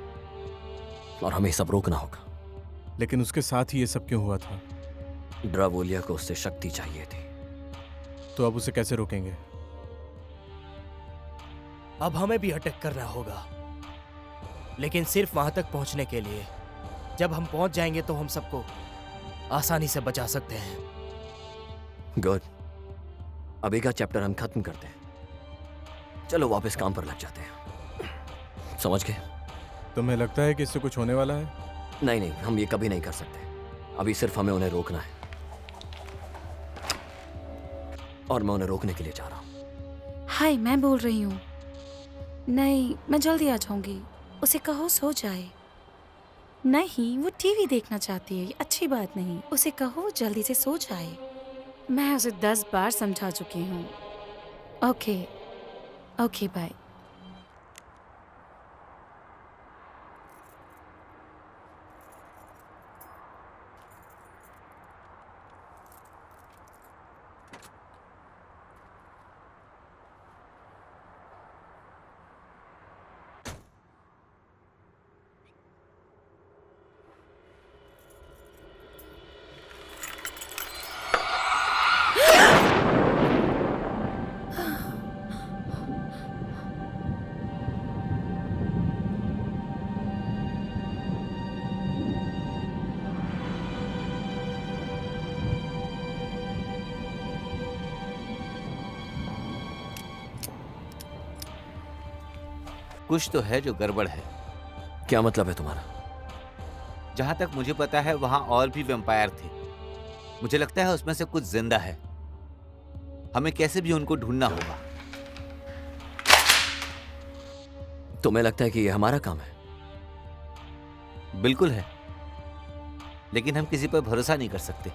[SPEAKER 1] और हमें सब रोकना होगा।
[SPEAKER 3] लेकिन उसके साथ ही ये सब क्यों हुआ था?
[SPEAKER 1] ड्रैगुलिया को उससे शक्ति चाहिए थी।
[SPEAKER 3] तो अब उसे कैसे रोकेंगे?
[SPEAKER 8] अब हमें भी अटैक करना होगा, लेकिन सिर्फ वहां तक पहुंचने के लिए। जब हम पहुंच जाएंगे तो हम सबको आसानी से बचा सकते हैं।
[SPEAKER 1] गुड, अभी का चैप्टर हम खत्म करते हैं। चलो वापस काम पर लग जाते हैं। समझ गए?
[SPEAKER 3] तुम्हें लगता है कि इससे कुछ होने वाला है?
[SPEAKER 1] नहीं नहीं, हम ये कभी नहीं कर सकते। अभी सिर्फ हमें उन्हें रोकना है, और मैं उन्हें रोकने के लिए जा रहा हूँ।
[SPEAKER 9] हाय, मैं बोल रही हूँ। नहीं, मैं जल्दी आ जाऊंगी। उसे कहो सो जाए। नहीं, वो टीवी देखना चाहती है, ये अच्छी बात नहीं। उसे कहो जल्दी से सो जाए। मैं उसे 10 बार समझा चुकी हूँ। Okay okay, bye.
[SPEAKER 6] कुछ तो है जो गड़बड़ है।
[SPEAKER 1] क्या मतलब है तुम्हारा?
[SPEAKER 6] जहां तक मुझे पता है वहां और भी वैम्पायर थे। मुझे लगता है उसमें से कुछ जिंदा है। हमें कैसे भी उनको ढूंढना होगा।
[SPEAKER 1] तुम्हें लगता है कि ये हमारा काम है?
[SPEAKER 6] बिल्कुल है, लेकिन हम किसी पर भरोसा नहीं कर सकते।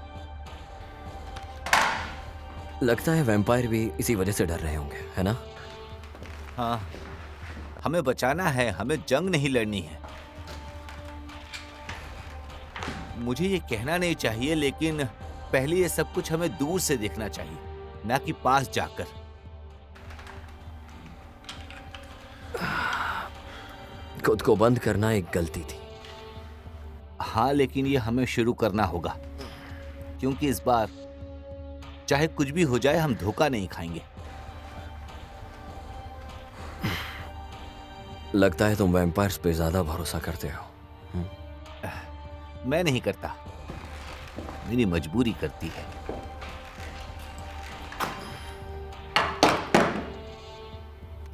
[SPEAKER 1] लगता है वैम्पायर भी इसी वजह से डर रहे होंगे, है ना?
[SPEAKER 6] हाँ, हमें बचाना है, हमें जंग नहीं लड़नी है। मुझे ये कहना नहीं चाहिए, लेकिन पहले ये सब कुछ हमें दूर से देखना चाहिए, ना कि पास जाकर।
[SPEAKER 1] खुद को बंद करना एक गलती थी।
[SPEAKER 6] हाँ, लेकिन ये हमें शुरू करना होगा, क्योंकि इस बार चाहे कुछ भी हो जाए हम धोखा नहीं खाएंगे।
[SPEAKER 1] लगता है तुम वैम्पायर्स पे ज्यादा भरोसा करते हो।
[SPEAKER 6] मैं नहीं करता, मेरी मजबूरी करती है।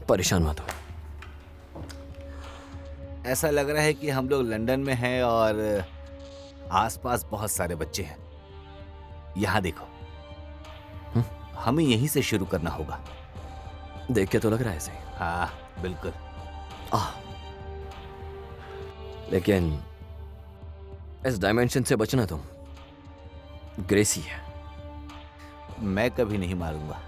[SPEAKER 1] परेशान मत हो।
[SPEAKER 6] ऐसा लग रहा है कि हम लोग लंदन में हैं और आसपास बहुत सारे बच्चे हैं। यहाँ देखो, हमें यहीं से शुरू करना होगा।
[SPEAKER 1] देख के तो लग रहा है ऐसे।
[SPEAKER 6] हाँ, बिल्कुल।
[SPEAKER 1] लेकिन इस डायमेंशन से बचना तुम। ग्रेसी है।
[SPEAKER 6] मैं कभी नहीं मारूंगा।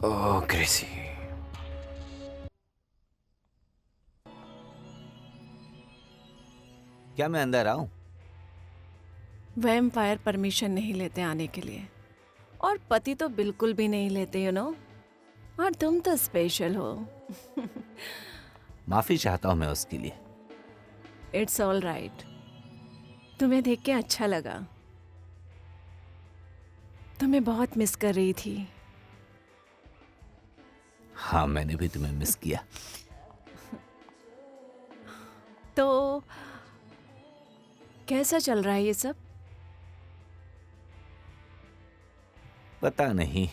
[SPEAKER 1] ओह ग्रेसी।
[SPEAKER 6] क्या मैं अंदर आऊं?
[SPEAKER 7] वैम्पायर परमिशन नहीं लेते आने के लिए, और पति तो बिल्कुल भी नहीं लेते, यू नो। और तुम तो स्पेशल हो।
[SPEAKER 6] माफी चाहता हूं मैं उसके लिए।
[SPEAKER 7] It's all right. तुम्हें देख के अच्छा लगा। तुम्हें बहुत मिस कर रही थी।
[SPEAKER 6] हाँ, मैंने भी तुम्हें मिस किया।
[SPEAKER 7] तो कैसा चल रहा है ये सब?
[SPEAKER 6] पता नहीं,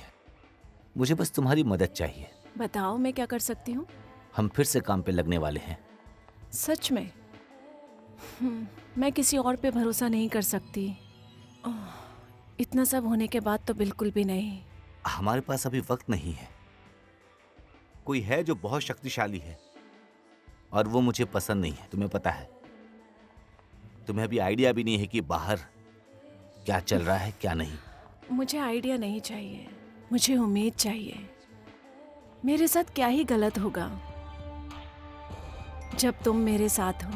[SPEAKER 6] मुझे बस तुम्हारी मदद चाहिए।
[SPEAKER 7] बताओ, मैं क्या कर सकती हूँ?
[SPEAKER 6] हम फिर से काम पे लगने वाले हैं।
[SPEAKER 7] सच में? मैं किसी और पे भरोसा नहीं कर सकती। इतना सब होने के बाद तो बिल्कुल भी नहीं।
[SPEAKER 6] हमारे पास अभी वक्त नहीं है। कोई है जो बहुत शक्तिशाली है, और वो मुझे पसंद नहीं है। तुम्हें पता है, तुम्हें अभी आइडिया भी नहीं है कि बाहर क्या चल रहा है क्या नहीं।
[SPEAKER 7] मुझे आइडिया नहीं चाहिए, मुझे उम्मीद चाहिए। मेरे साथ क्या ही गलत होगा जब तुम मेरे साथ हो।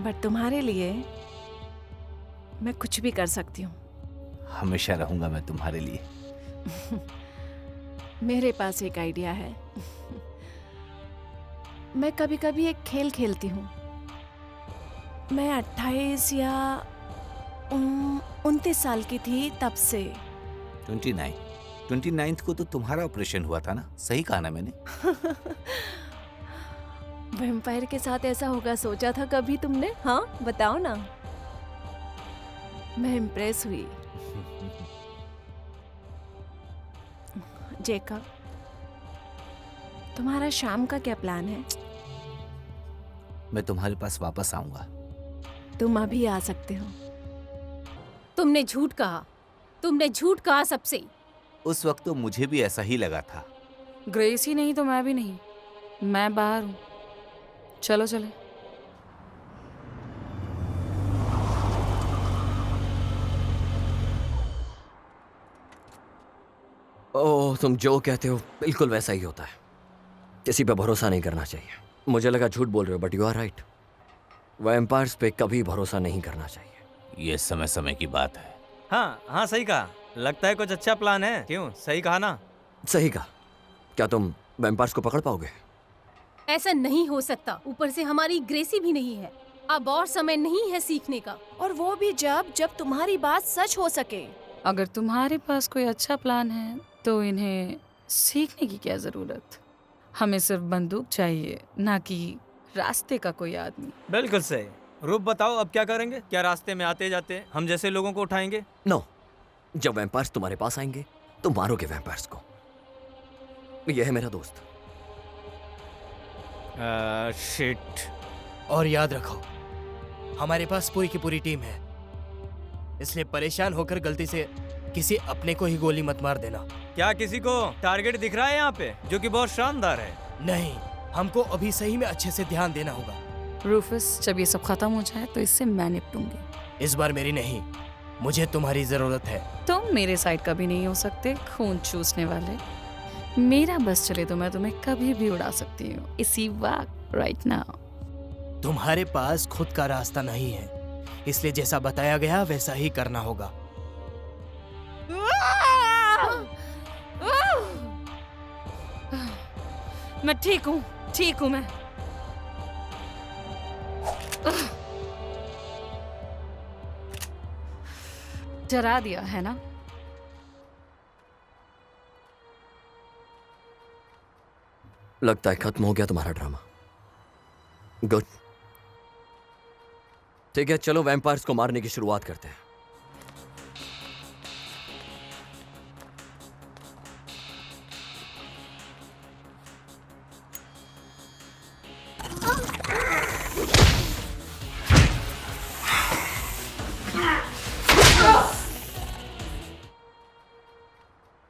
[SPEAKER 7] बट तुम्हारे लिए मैं कुछ भी कर सकती हूँ।
[SPEAKER 6] हमेशा रहूंगा मैं तुम्हारे लिए।
[SPEAKER 7] मेरे पास एक आइडिया है। मैं कभी कभी एक खेल खेलती हूँ। मैं 28 या 29 साल की थी तब से।
[SPEAKER 6] 29 को तो तुम्हारा ऑपरेशन हुआ था ना? सही कहा ना मैंने?
[SPEAKER 7] वैम्पायर के साथ ऐसा होगा सोचा था कभी तुमने? हाँ, बताओ ना। मैं इम्प्रेस हुई। जेकब, तुम्हारा शाम का क्या प्लान है?
[SPEAKER 6] मैं तुम्हारे पास वापस आऊंगा।
[SPEAKER 7] तुम अभी आ सकते हो।
[SPEAKER 4] तुमने झूठ कहा। तुमने झूठ कहा सबसे।
[SPEAKER 6] उस वक्त तो मुझे भी ऐसा ही लगा था।
[SPEAKER 9] ग्रेसी नहीं तो मैं भी नहीं। मैं बाहर हूँ। चलो चले।
[SPEAKER 1] ओह, तुम जो कहते हो बिल्कुल वैसा ही होता है। किसी पे भरोसा नहीं करना चाहिए। मुझे लगा झूठ बोल रहे हो, but you are right. Vampires पे कभी भरोसा नहीं करना चाहिए।
[SPEAKER 6] ये समय समय की बात है।
[SPEAKER 5] हाँ हाँ, सही कहा। लगता है कुछ अच्छा प्लान है। क्यों? सही कहा ना?
[SPEAKER 1] सही कहा। क्या तुम वैम्पायर्स को पकड़ पाओगे?
[SPEAKER 4] ऐसा नहीं हो सकता। ऊपर से हमारी ग्रेसी भी नहीं है। अब और समय नहीं है सीखने का।
[SPEAKER 7] और वो भी जब तुम्हारी बात सच हो सके।
[SPEAKER 9] अगर तुम्हारे पास कोई अच्छा प्लान है तो इन्हें सीखने की क्या जरूरत? हमें सिर्फ बंदूक चाहिए, ना कि रास्ते का कोई आदमी।
[SPEAKER 5] बिल्कुल सही। रूप बताओ, अब क्या करेंगे? क्या रास्ते में आते जाते हम जैसे लोगों को उठाएंगे?
[SPEAKER 1] नो, जब वैम्पायर्स तुम्हारे पास आएंगे तो मारोगे वैम्पायर्स को। यह है मेरा दोस्त।
[SPEAKER 5] शिट।
[SPEAKER 8] और याद रखो, हमारे पास पूरी की पूरी टीम है, इसलिए परेशान होकर गलती से किसी अपने को ही गोली मत मार देना।
[SPEAKER 5] क्या किसी को टारगेट दिख रहा है यहाँ पे जो कि बहुत शानदार है?
[SPEAKER 8] नहीं, हमको अभी सही में अच्छे से ध्यान देना होगा।
[SPEAKER 9] रूफस, जब ये सब खत्म हो जाए तो इससे मैं निपटूंगी।
[SPEAKER 8] इस बार मेरी नहीं, मुझे तुम्हारी जरूरत है।
[SPEAKER 9] तुम मेरे साइड का भी नहीं हो सकते, खून चूसने वाले। मेरा बस चले तो मैं तुम्हें कभी भी उड़ा सकती हूँ, इसी वक्त, राइट नाउ।
[SPEAKER 8] तुम्हारे पास खुद का रास्ता नहीं है, इसलिए जैसा बताया गया वैसा ही करना होगा।
[SPEAKER 9] मैं ठीक हूँ मैं। डरा दिया है ना?
[SPEAKER 1] लगता है खत्म हो गया तुम्हारा ड्रामा। गुड। ठीक है, चलो वैम्पायर्स को मारने की शुरुआत करते हैं।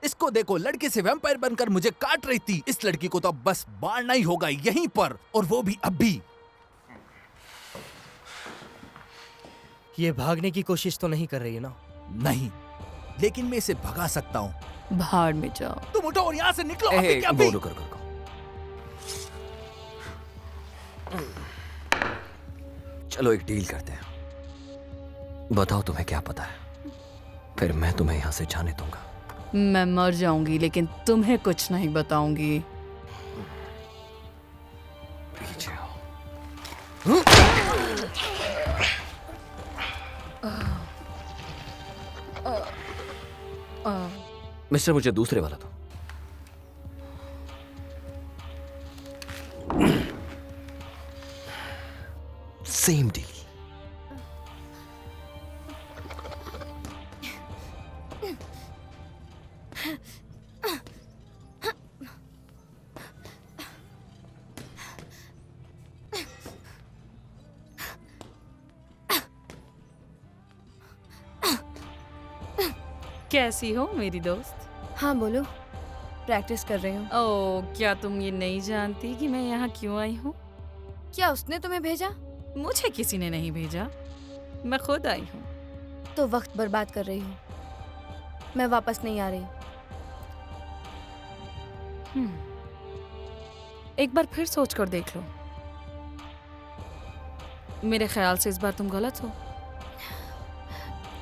[SPEAKER 10] इसको देखो, लड़के से वैम्पायर बनकर मुझे काट रही थी। इस लड़की को तो अब बस मारना ही होगा यहीं पर, और वो भी अभी।
[SPEAKER 8] ये भागने की कोशिश तो नहीं कर रही है ना?
[SPEAKER 10] नहीं, लेकिन मैं इसे भगा सकता हूँ।
[SPEAKER 9] भाड़ में जाओ।
[SPEAKER 10] तुम उठो और यहाँ से निकलो।
[SPEAKER 1] ए,
[SPEAKER 10] अभी क्या अभी?
[SPEAKER 1] रुको। चलो एक डील करते हैं। बताओ तुम्हें क्या पता है, फिर मैं तुम्हें यहाँ से जाने दूंगा।
[SPEAKER 9] मैं मर जाऊंगी लेकिन तुम्हें कुछ नहीं बताऊंगी।
[SPEAKER 1] पीछे आओ। मिस्टर, मुझे दूसरे वाला दो। Same deal.
[SPEAKER 9] कैसी हो मेरी दोस्त?
[SPEAKER 2] हाँ बोलो। प्रैक्टिस कर रही हूँ।
[SPEAKER 9] ओह, क्या तुम ये नहीं जानती कि मैं यहाँ क्यों आई हूँ?
[SPEAKER 2] क्या उसने तुम्हें भेजा?
[SPEAKER 9] मुझे किसी ने नहीं भेजा, मैं खुद आई हूँ।
[SPEAKER 2] तो वक्त बर्बाद कर रही हूँ। मैं वापस नहीं आ रही।
[SPEAKER 9] एक बार फिर सोच कर देख लो। मेरे ख्याल से इस बार तुम गलत हो,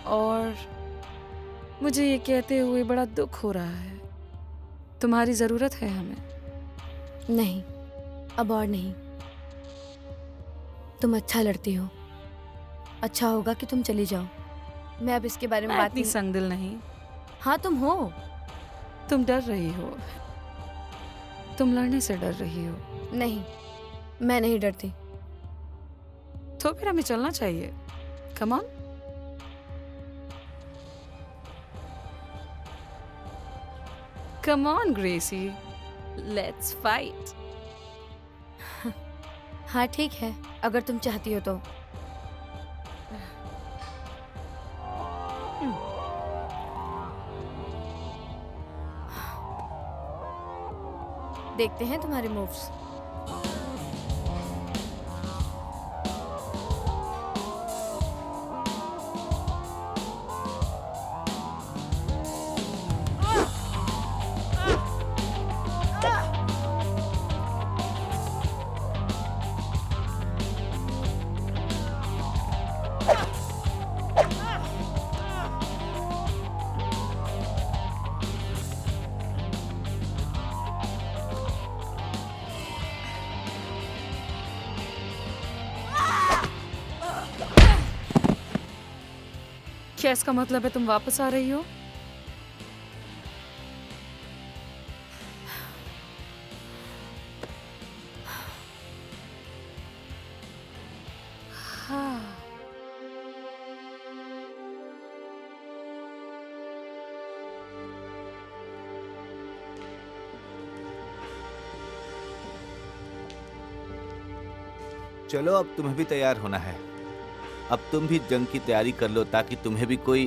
[SPEAKER 9] और मुझे ये कहते हुए बड़ा दुख हो रहा है। तुम्हारी जरूरत है हमें।
[SPEAKER 2] नहीं, अब और नहीं। तुम अच्छा लड़ती हो। अच्छा होगा कि तुम चली जाओ। मैं अब इसके बारे में
[SPEAKER 9] मैं
[SPEAKER 2] बात
[SPEAKER 9] इतनी
[SPEAKER 2] नहीं।
[SPEAKER 9] संगदिल नहीं।
[SPEAKER 2] हाँ तुम हो।
[SPEAKER 9] तुम डर रही हो, तुम लड़ने से डर रही हो।
[SPEAKER 2] नहीं, मैं नहीं डरती।
[SPEAKER 9] तो फिर हमें चलना चाहिए। Come on. Come on Gracie, let's fight.
[SPEAKER 2] हाँ ठीक है, अगर तुम चाहती हो तो। देखते हैं तुम्हारे मूव्स।
[SPEAKER 9] क्या इसका मतलब है तुम वापस आ रही हो? हाँ।
[SPEAKER 6] चलो अब तुम्हें भी तैयार होना है। अब तुम भी जंग की तैयारी कर लो ताकि तुम्हें भी कोई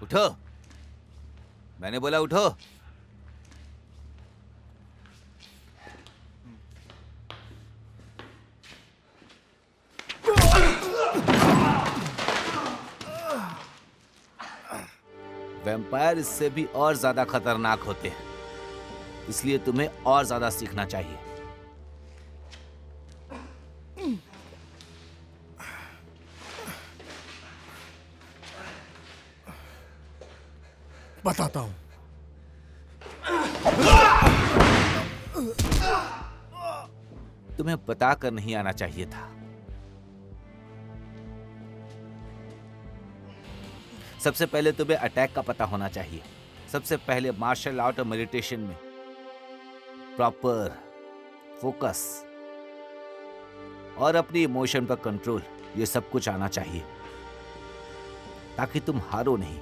[SPEAKER 6] उठो। मैंने बोला उठो। वैम्पायर इससे भी और ज्यादा खतरनाक होते हैं, इसलिए तुम्हें और ज्यादा सीखना चाहिए।
[SPEAKER 3] बताता हूं।
[SPEAKER 6] तुम्हें बताकर नहीं आना चाहिए था। सबसे पहले तुम्हें अटैक का पता होना चाहिए। सबसे पहले मार्शल आर्ट और मेडिटेशन में प्रॉपर फोकस और अपनी इमोशन पर कंट्रोल, ये सब कुछ आना चाहिए ताकि तुम हारो नहीं।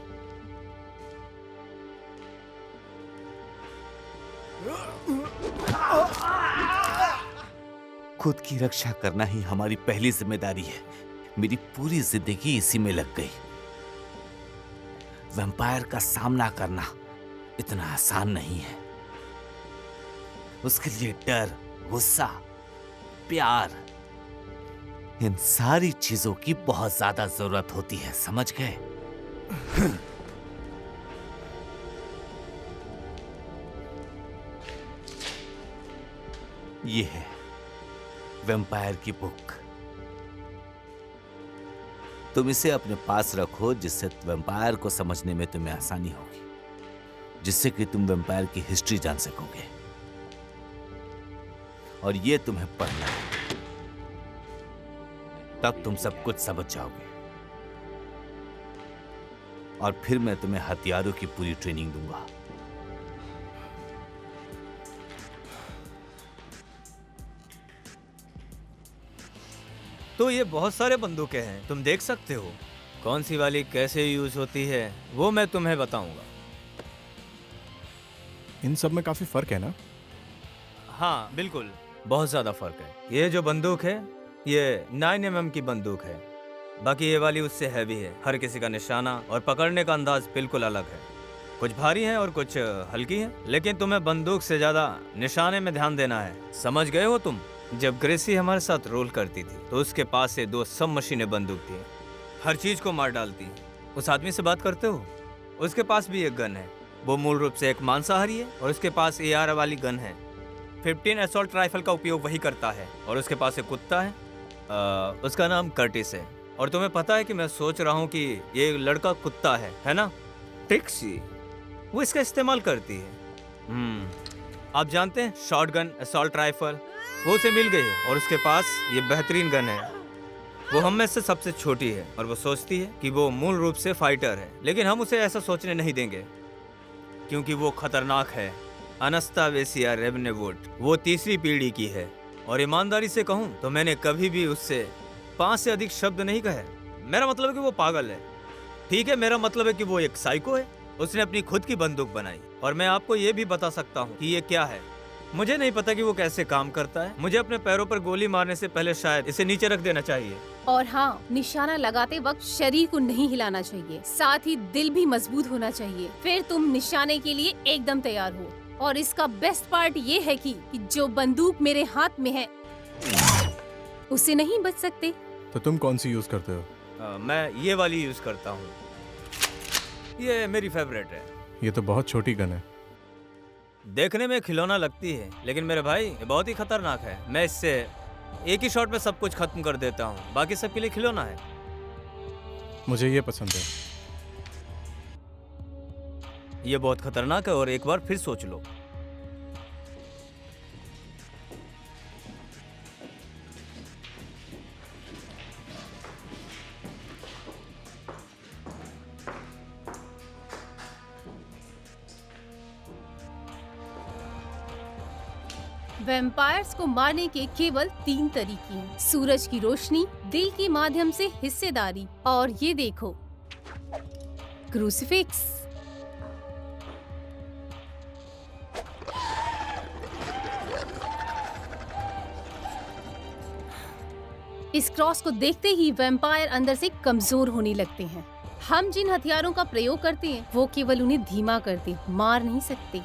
[SPEAKER 6] खुद की रक्षा करना ही हमारी पहली जिम्मेदारी है। मेरी पूरी जिंदगी इसी में लग गई। वैम्पायर का सामना करना इतना आसान नहीं है। उसके लिए डर, गुस्सा, प्यार, इन सारी चीजों की बहुत ज्यादा जरूरत होती है, समझ गए? ये है वैम्पायर की बुक। तुम इसे अपने पास रखो, जिससे वैम्पायर को समझने में तुम्हें आसानी होगी, जिससे कि तुम वैम्पायर की हिस्ट्री जान सकोगे। और ये तुम्हें पढ़ना है, तब तुम सब कुछ समझ जाओगे। और फिर मैं तुम्हें हथियारों की पूरी ट्रेनिंग दूंगा।
[SPEAKER 5] तो ये बहुत सारे बंदूकें हैं, तुम देख सकते हो। कौन सी वाली कैसे यूज होती है वो मैं तुम्हें बताऊंगा।
[SPEAKER 3] इन सब में काफी फर्क है ना?
[SPEAKER 5] हाँ बिल्कुल, बहुत ज्यादा फर्क है। ये जो बंदूक है ये 9mm की बंदूक है, बाकी ये वाली उससे हैवी है। हर किसी का निशाना और पकड़ने का अंदाज बिल्कुल अलग है। कुछ भारी है और कुछ हल्की है, लेकिन तुम्हें बंदूक से ज्यादा निशाने में ध्यान देना है, समझ गए हो तुम? जब ग्रेसी हमारे साथ रोल करती थी तो उसके पास से 2 सब मशीनें बंदूक थी, हर चीज को मार डालती। उस आदमी से बात करते हो, उसके पास भी एक गन है। वो मूल रूप से एक मांसाहारी है और उसके पास AR वाली गन है। 15 असॉल्ट राइफल का उपयोग वही करता है। और उसके पास एक कुत्ता है, उसका नाम कर्टिस है। और तुम्हें पता है कि मैं सोच रहा हूँ कि ये लड़का कुत्ता है ना? ट्रिक्सी, वो इसका इस्तेमाल करती है। आप जानते हैं शॉटगन, असॉल्ट राइफल, वो उसे मिल गई है और उसके पास ये बेहतरीन गन है। वो हम में से सबसे छोटी है और वो सोचती है कि वो मूल रूप से फाइटर है, लेकिन हम उसे ऐसा सोचने नहीं देंगे क्योंकि वो खतरनाक है। अनास्तासिया रेवनेवुड, वो 3री पीढ़ी की है और ईमानदारी से कहूँ तो मैंने कभी भी उससे 5 से अधिक शब्द नहीं कहे। मेरा मतलब है कि वो पागल है, ठीक है? मेरा मतलब है कि वो एक साइको है। उसने अपनी खुद की बंदूक बनाई और मैं आपको ये भी बता सकता हूँ कि ये क्या है। मुझे नहीं पता कि वो कैसे काम करता है। मुझे अपने पैरों पर गोली मारने से पहले शायद इसे नीचे रख देना चाहिए।
[SPEAKER 4] और हाँ, निशाना लगाते वक्त शरीर को नहीं हिलाना चाहिए, साथ ही दिल भी मजबूत होना चाहिए। फिर तुम निशाने के लिए एकदम तैयार हो। और इसका बेस्ट पार्ट ये है कि जो बंदूक मेरे हाथ में है उसे नहीं बच सकते।
[SPEAKER 3] तो तुम कौन सी यूज करते हो?
[SPEAKER 5] मैं ये वाली यूज करता हूँ, ये मेरी फेवरेट है।
[SPEAKER 3] ये तो बहुत छोटी गन है।
[SPEAKER 5] देखने में खिलौना लगती है, लेकिन मेरे भाई ये बहुत ही खतरनाक है। मैं इससे एक ही शॉट में सब कुछ खत्म कर देता हूँ, बाकी सबके लिए खिलौना है।
[SPEAKER 3] मुझे ये पसंद है।
[SPEAKER 5] ये बहुत खतरनाक है और एक बार फिर सोच लो।
[SPEAKER 4] वैम्पायर्स को मारने के केवल 3 तरीके हैं: सूरज की रोशनी, दिल के माध्यम से हिस्सेदारी, और ये देखो क्रूसिफिक्स। इस क्रॉस को देखते ही वैम्पायर अंदर से कमजोर होने लगते हैं। हम जिन हथियारों का प्रयोग करते हैं वो केवल उन्हें धीमा करते, मार नहीं सकते।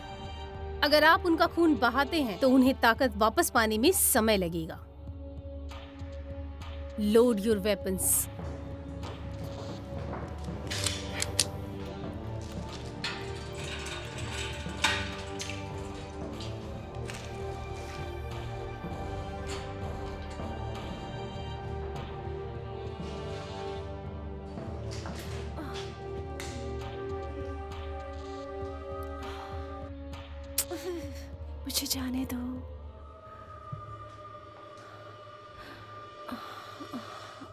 [SPEAKER 4] अगर आप उनका खून बहाते हैं तो उन्हें ताकत वापस पाने में समय लगेगा। Load your weapons.
[SPEAKER 7] मुझे जाने दो।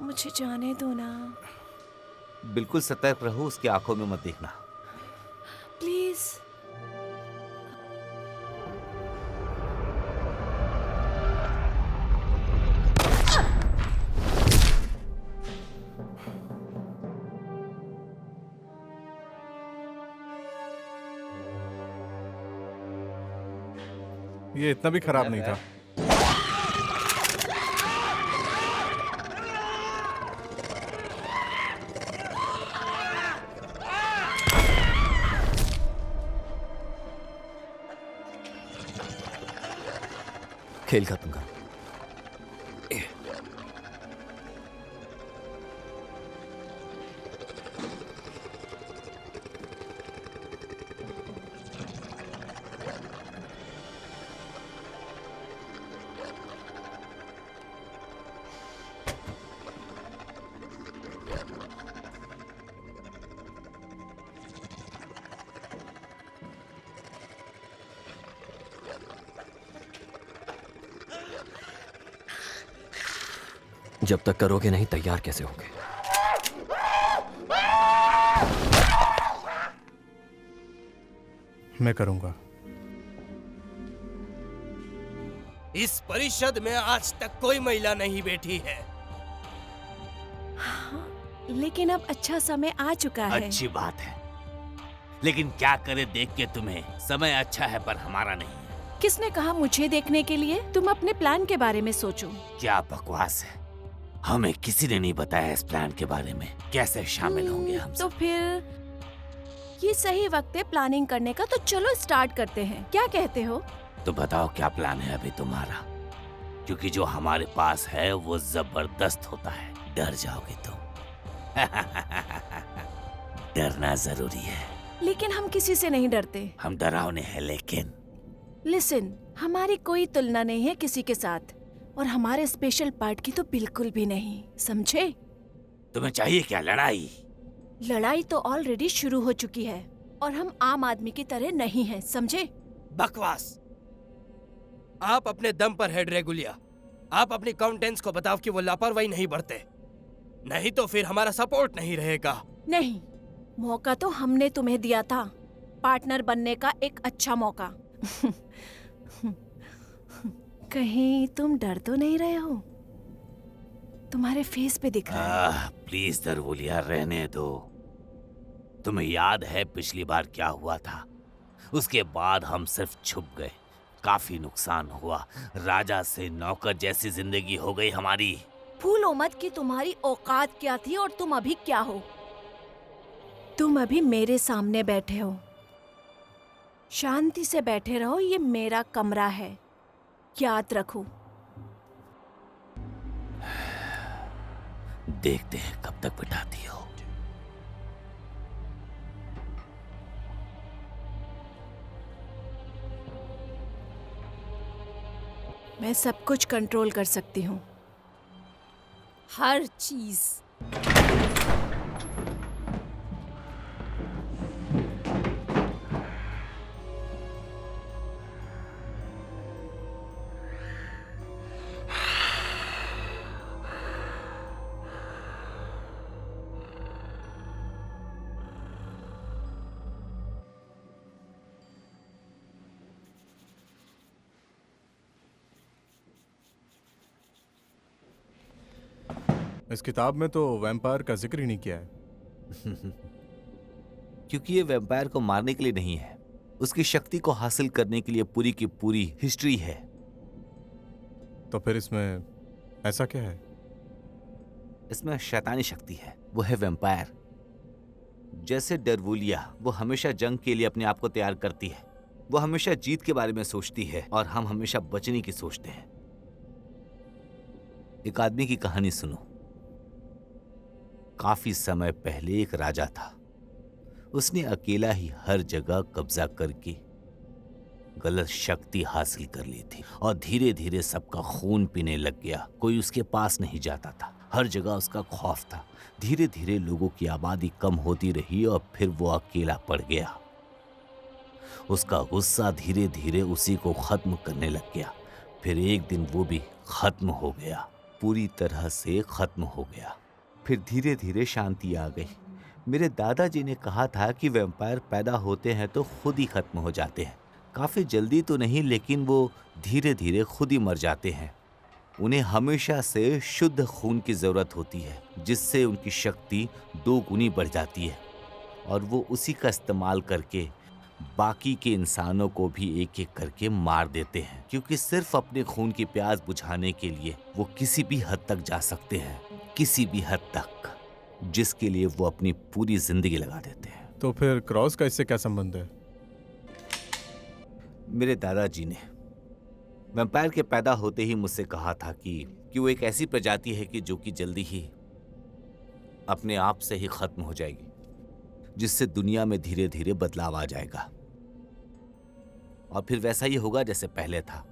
[SPEAKER 7] मुझे जाने दो ना,
[SPEAKER 6] बिल्कुल सतर्क रहो, उसकी आंखों में मत देखना।
[SPEAKER 7] प्लीज।
[SPEAKER 3] ये इतना भी खराब नहीं था।
[SPEAKER 1] खेल खत्म करो। जब तक करोगे नहीं तैयार कैसे होगे?
[SPEAKER 3] मैं करूंगा।
[SPEAKER 8] इस परिषद में आज तक कोई महिला नहीं बैठी है।
[SPEAKER 7] लेकिन अब अच्छा समय आ चुका है।
[SPEAKER 6] अच्छी बात है, लेकिन क्या करे देख के तुम्हें। समय अच्छा है पर हमारा नहीं है।
[SPEAKER 7] किसने कहा मुझे देखने के लिए? तुम अपने प्लान के बारे में सोचो।
[SPEAKER 6] क्या बकवास है, हमें किसी ने नहीं बताया इस प्लान के बारे में। कैसे शामिल होंगे हम?
[SPEAKER 7] तो फिर ये सही वक्त है प्लानिंग करने का, तो चलो स्टार्ट करते हैं। क्या कहते हो?
[SPEAKER 6] तो बताओ क्या प्लान है अभी तुम्हारा, क्योंकि जो हमारे पास है वो जबरदस्त होता है। डर जाओगे तुम। डरना जरूरी है।
[SPEAKER 7] लेकिन हम किसी से नहीं डरते।
[SPEAKER 6] हम डरावने हैं लेकिन।
[SPEAKER 7] लिसन, हमारी कोई तुलना नहीं है किसी के साथ, और हमारे स्पेशल पार्ट की तो बिल्कुल भी नहीं, समझे?
[SPEAKER 6] तुम्हें चाहिए क्या? लड़ाई?
[SPEAKER 7] लड़ाई तो ऑलरेडी शुरू हो चुकी है और हम आम आदमी की तरह नहीं हैं, समझे?
[SPEAKER 8] बकवास। आप अपने दम पर है ड्रैगुलिया। आप अपनी काउंटेंस को बताओ कि वो लापरवाही नहीं बरते, नहीं तो फिर हमारा सपोर्ट नहीं रहेगा।
[SPEAKER 7] नहीं, मौका तो हमने तुम्हें दिया था, पार्टनर बनने का एक अच्छा मौका। कहीं तुम डर तो नहीं रहे हो? तुम्हारे फेस पे दिख रहा है।
[SPEAKER 6] प्लीज दरवुलिया रहने दो। तुम्हें याद है पिछली बार क्या हुआ था? उसके बाद हम सिर्फ छुप गए, काफी नुकसान हुआ। राजा से नौकर जैसी जिंदगी हो गई हमारी।
[SPEAKER 7] भूलो मत कि तुम्हारी औकात क्या थी और तुम अभी क्या हो। तुम अभी मेरे सामने बैठे हो। शांति से बैठे रहो, ये मेरा कमरा है, याद रखो।
[SPEAKER 6] देखते हैं कब तक बिठाती हो।
[SPEAKER 7] मैं सब कुछ कंट्रोल कर सकती हूँ,
[SPEAKER 4] हर चीज।
[SPEAKER 3] इस किताब में तो वैम्पायर का जिक्र ही नहीं किया है।
[SPEAKER 6] क्योंकि ये वैम्पायर को मारने के लिए नहीं है, उसकी शक्ति को हासिल करने के लिए पूरी की पूरी हिस्ट्री है।
[SPEAKER 3] तो फिर इसमें ऐसा क्या है?
[SPEAKER 6] इसमें शैतानी शक्ति है, वो है वैम्पायर। जैसे डरवुलिया, वो हमेशा जंग के लिए अपने आप को तैयार करती है। वो हमेशा जीत के बारे में सोचती है और हम हमेशा बचने की सोचते हैं। एक आदमी की कहानी सुनो। काफी समय पहले एक राजा था। उसने अकेला ही हर जगह कब्जा करके गलत शक्ति हासिल कर ली थी और धीरे धीरे सबका खून पीने लग गया। कोई उसके पास नहीं जाता था, हर जगह उसका खौफ था। धीरे धीरे लोगों की आबादी कम होती रही और फिर वो अकेला पड़ गया। उसका गुस्सा धीरे धीरे उसी को खत्म करने लग गया। फिर एक दिन वो भी खत्म हो गया, पूरी तरह से खत्म हो गया। फिर धीरे धीरे शांति आ गई। मेरे दादाजी ने कहा था कि वैम्पायर पैदा होते हैं तो खुद ही खत्म हो जाते हैं। काफी जल्दी तो नहीं, लेकिन वो धीरे धीरे खुद ही मर जाते हैं। उन्हें हमेशा से शुद्ध खून की जरूरत होती है, जिससे उनकी शक्ति 2 गुनी बढ़ जाती है और वो उसी का इस्तेमाल करके बाकी के इंसानों को भी एक एक करके मार देते हैं, क्योंकि सिर्फ अपने खून की प्यास बुझाने के लिए वो किसी भी हद तक जा सकते हैं, किसी भी हद तक, जिसके लिए वो अपनी पूरी जिंदगी लगा देते हैं।
[SPEAKER 3] तो फिर क्रॉस का इससे क्या संबंध है?
[SPEAKER 6] मेरे दादाजी ने वैम्पायर के पैदा होते ही मुझसे कहा था कि वो एक ऐसी प्रजाति है कि जो कि जल्दी ही अपने आप से ही खत्म हो जाएगी, जिससे दुनिया में धीरे धीरे बदलाव आ जाएगा और फिर वैसा ही होगा जैसे पहले था।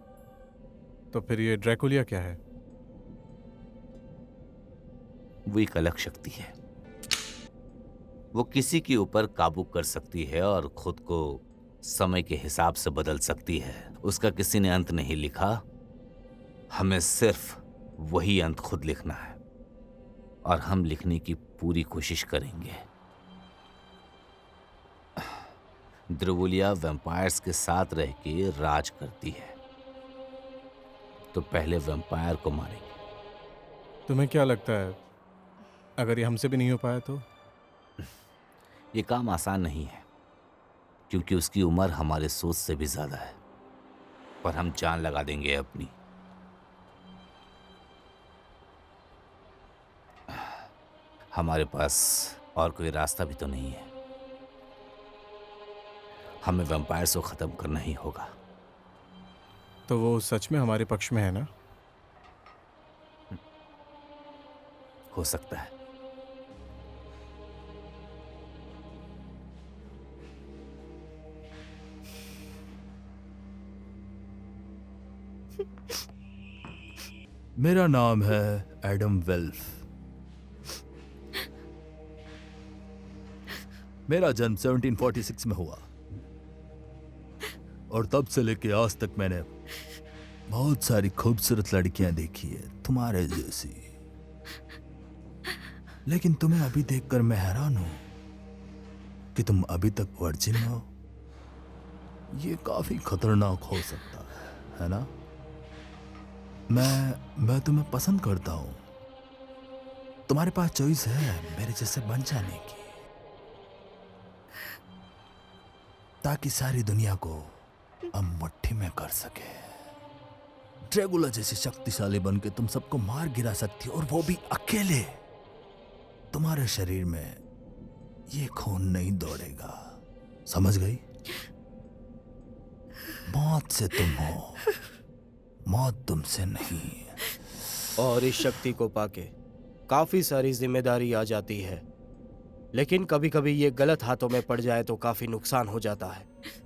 [SPEAKER 3] तो फिर ये ड्रैकुलिया क्या है?
[SPEAKER 6] वो एक अलग शक्ति है। वो किसी के ऊपर काबू कर सकती है और खुद को समय के हिसाब से बदल सकती है। उसका किसी ने अंत नहीं लिखा, हमें सिर्फ वही अंत खुद लिखना है और हम लिखने की पूरी कोशिश करेंगे। द्रवुलिया वैम्पायर्स के साथ रह के राज करती है, तो पहले वैम्पायर को मारेंगे।
[SPEAKER 3] तुम्हें क्या लगता है, अगर ये हमसे भी नहीं हो पाया तो?
[SPEAKER 6] ये काम आसान नहीं है, क्योंकि उसकी उम्र हमारे सोच से भी ज्यादा है, पर हम जान लगा देंगे अपनी। हमारे पास और कोई रास्ता भी तो नहीं है। हमें वैम्पायर्स को खत्म करना ही होगा।
[SPEAKER 3] तो वो सच में हमारे पक्ष में है ना?
[SPEAKER 6] हो सकता है।
[SPEAKER 10] मेरा नाम है एडम वेल्फ। मेरा जन्म 1746 में हुआ और तब से लेके आज तक मैंने बहुत सारी खूबसूरत लड़कियां देखी है, तुम्हारे जैसी। लेकिन तुम्हें अभी देखकर मैं हैरान हूं कि तुम अभी तक वर्जिन हो। ये काफी खतरनाक हो सकता है ना? मैं तुम्हें पसंद करता हूं। तुम्हारे पास चॉइस है मेरे जैसे बन जाने की, ताकि सारी दुनिया को हम मुट्ठी में कर सके। ड्रैकुला जैसे शक्तिशाली बनके तुम सबको मार गिरा सकती हो, और वो भी अकेले। तुम्हारे शरीर में ये खून नहीं दौड़ेगा, समझ गई? मौत से तुम हो, मौत तुमसे नहीं।
[SPEAKER 8] और इस शक्ति को पाके काफी सारी जिम्मेदारी आ जाती है, लेकिन कभी कभी ये गलत हाथों में पड़ जाए तो काफी नुकसान हो जाता है।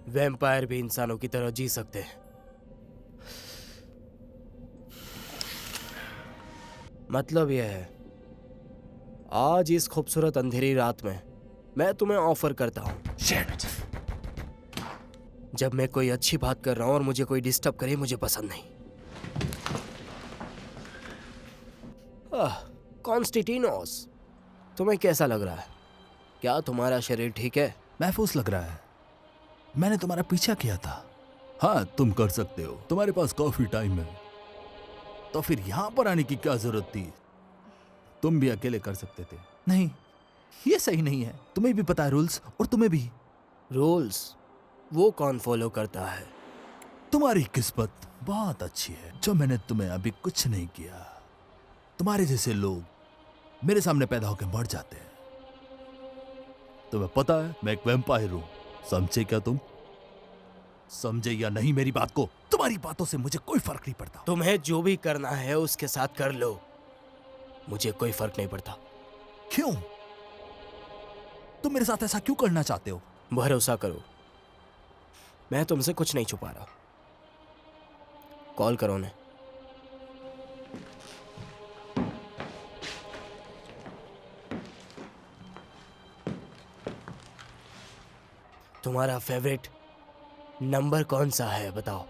[SPEAKER 8] वैम्पायर भी इंसानों की तरह जी सकते हैं। मतलब यह है, आज इस खूबसूरत अंधेरी रात में मैं तुम्हें ऑफर करता हूं। जब मैं कोई अच्छी बात कर रहा हूं और मुझे कोई डिस्टर्ब करे, मुझे पसंद नहीं। कॉन्स्टेंटिनोस, तुम्हें कैसा लग रहा है? क्या तुम्हारा शरीर ठीक है?
[SPEAKER 10] महफूज लग रहा है। मैंने तुम्हारा पीछा किया था। हाँ, तुम कर सकते हो, तुम्हारे पास काफी टाइम है। तो फिर यहां पर आने की क्या जरूरत थी? तुम भी अकेले कर सकते थे। नहीं, ये सही नहीं है। तुम्हें भी पता है रूल्स, और तुम्हें भी।
[SPEAKER 8] रूल्स वो कौन फॉलो करता है?
[SPEAKER 10] तुम्हारी किस्मत बहुत अच्छी है जो मैंने तुम्हें अभी कुछ नहीं किया। तुम्हारे जैसे लोग मेरे सामने पैदा होकर मर जाते हैं। तुम्हें पता है मैं एक वैम्पायर हूं, समझे क्या तुम? समझे या नहीं मेरी बात को? तुम्हारी बातों से मुझे कोई फर्क नहीं पड़ता।
[SPEAKER 8] तुम्हें जो भी करना है उसके साथ कर लो, मुझे कोई फर्क नहीं पड़ता।
[SPEAKER 10] क्यों? तुम मेरे साथ ऐसा क्यों करना चाहते हो?
[SPEAKER 8] भरोसा करो, मैं तुमसे कुछ नहीं छुपा रहा। कॉल करो उन्हें। तुम्हारा फेवरेट नंबर कौन सा है बताओ।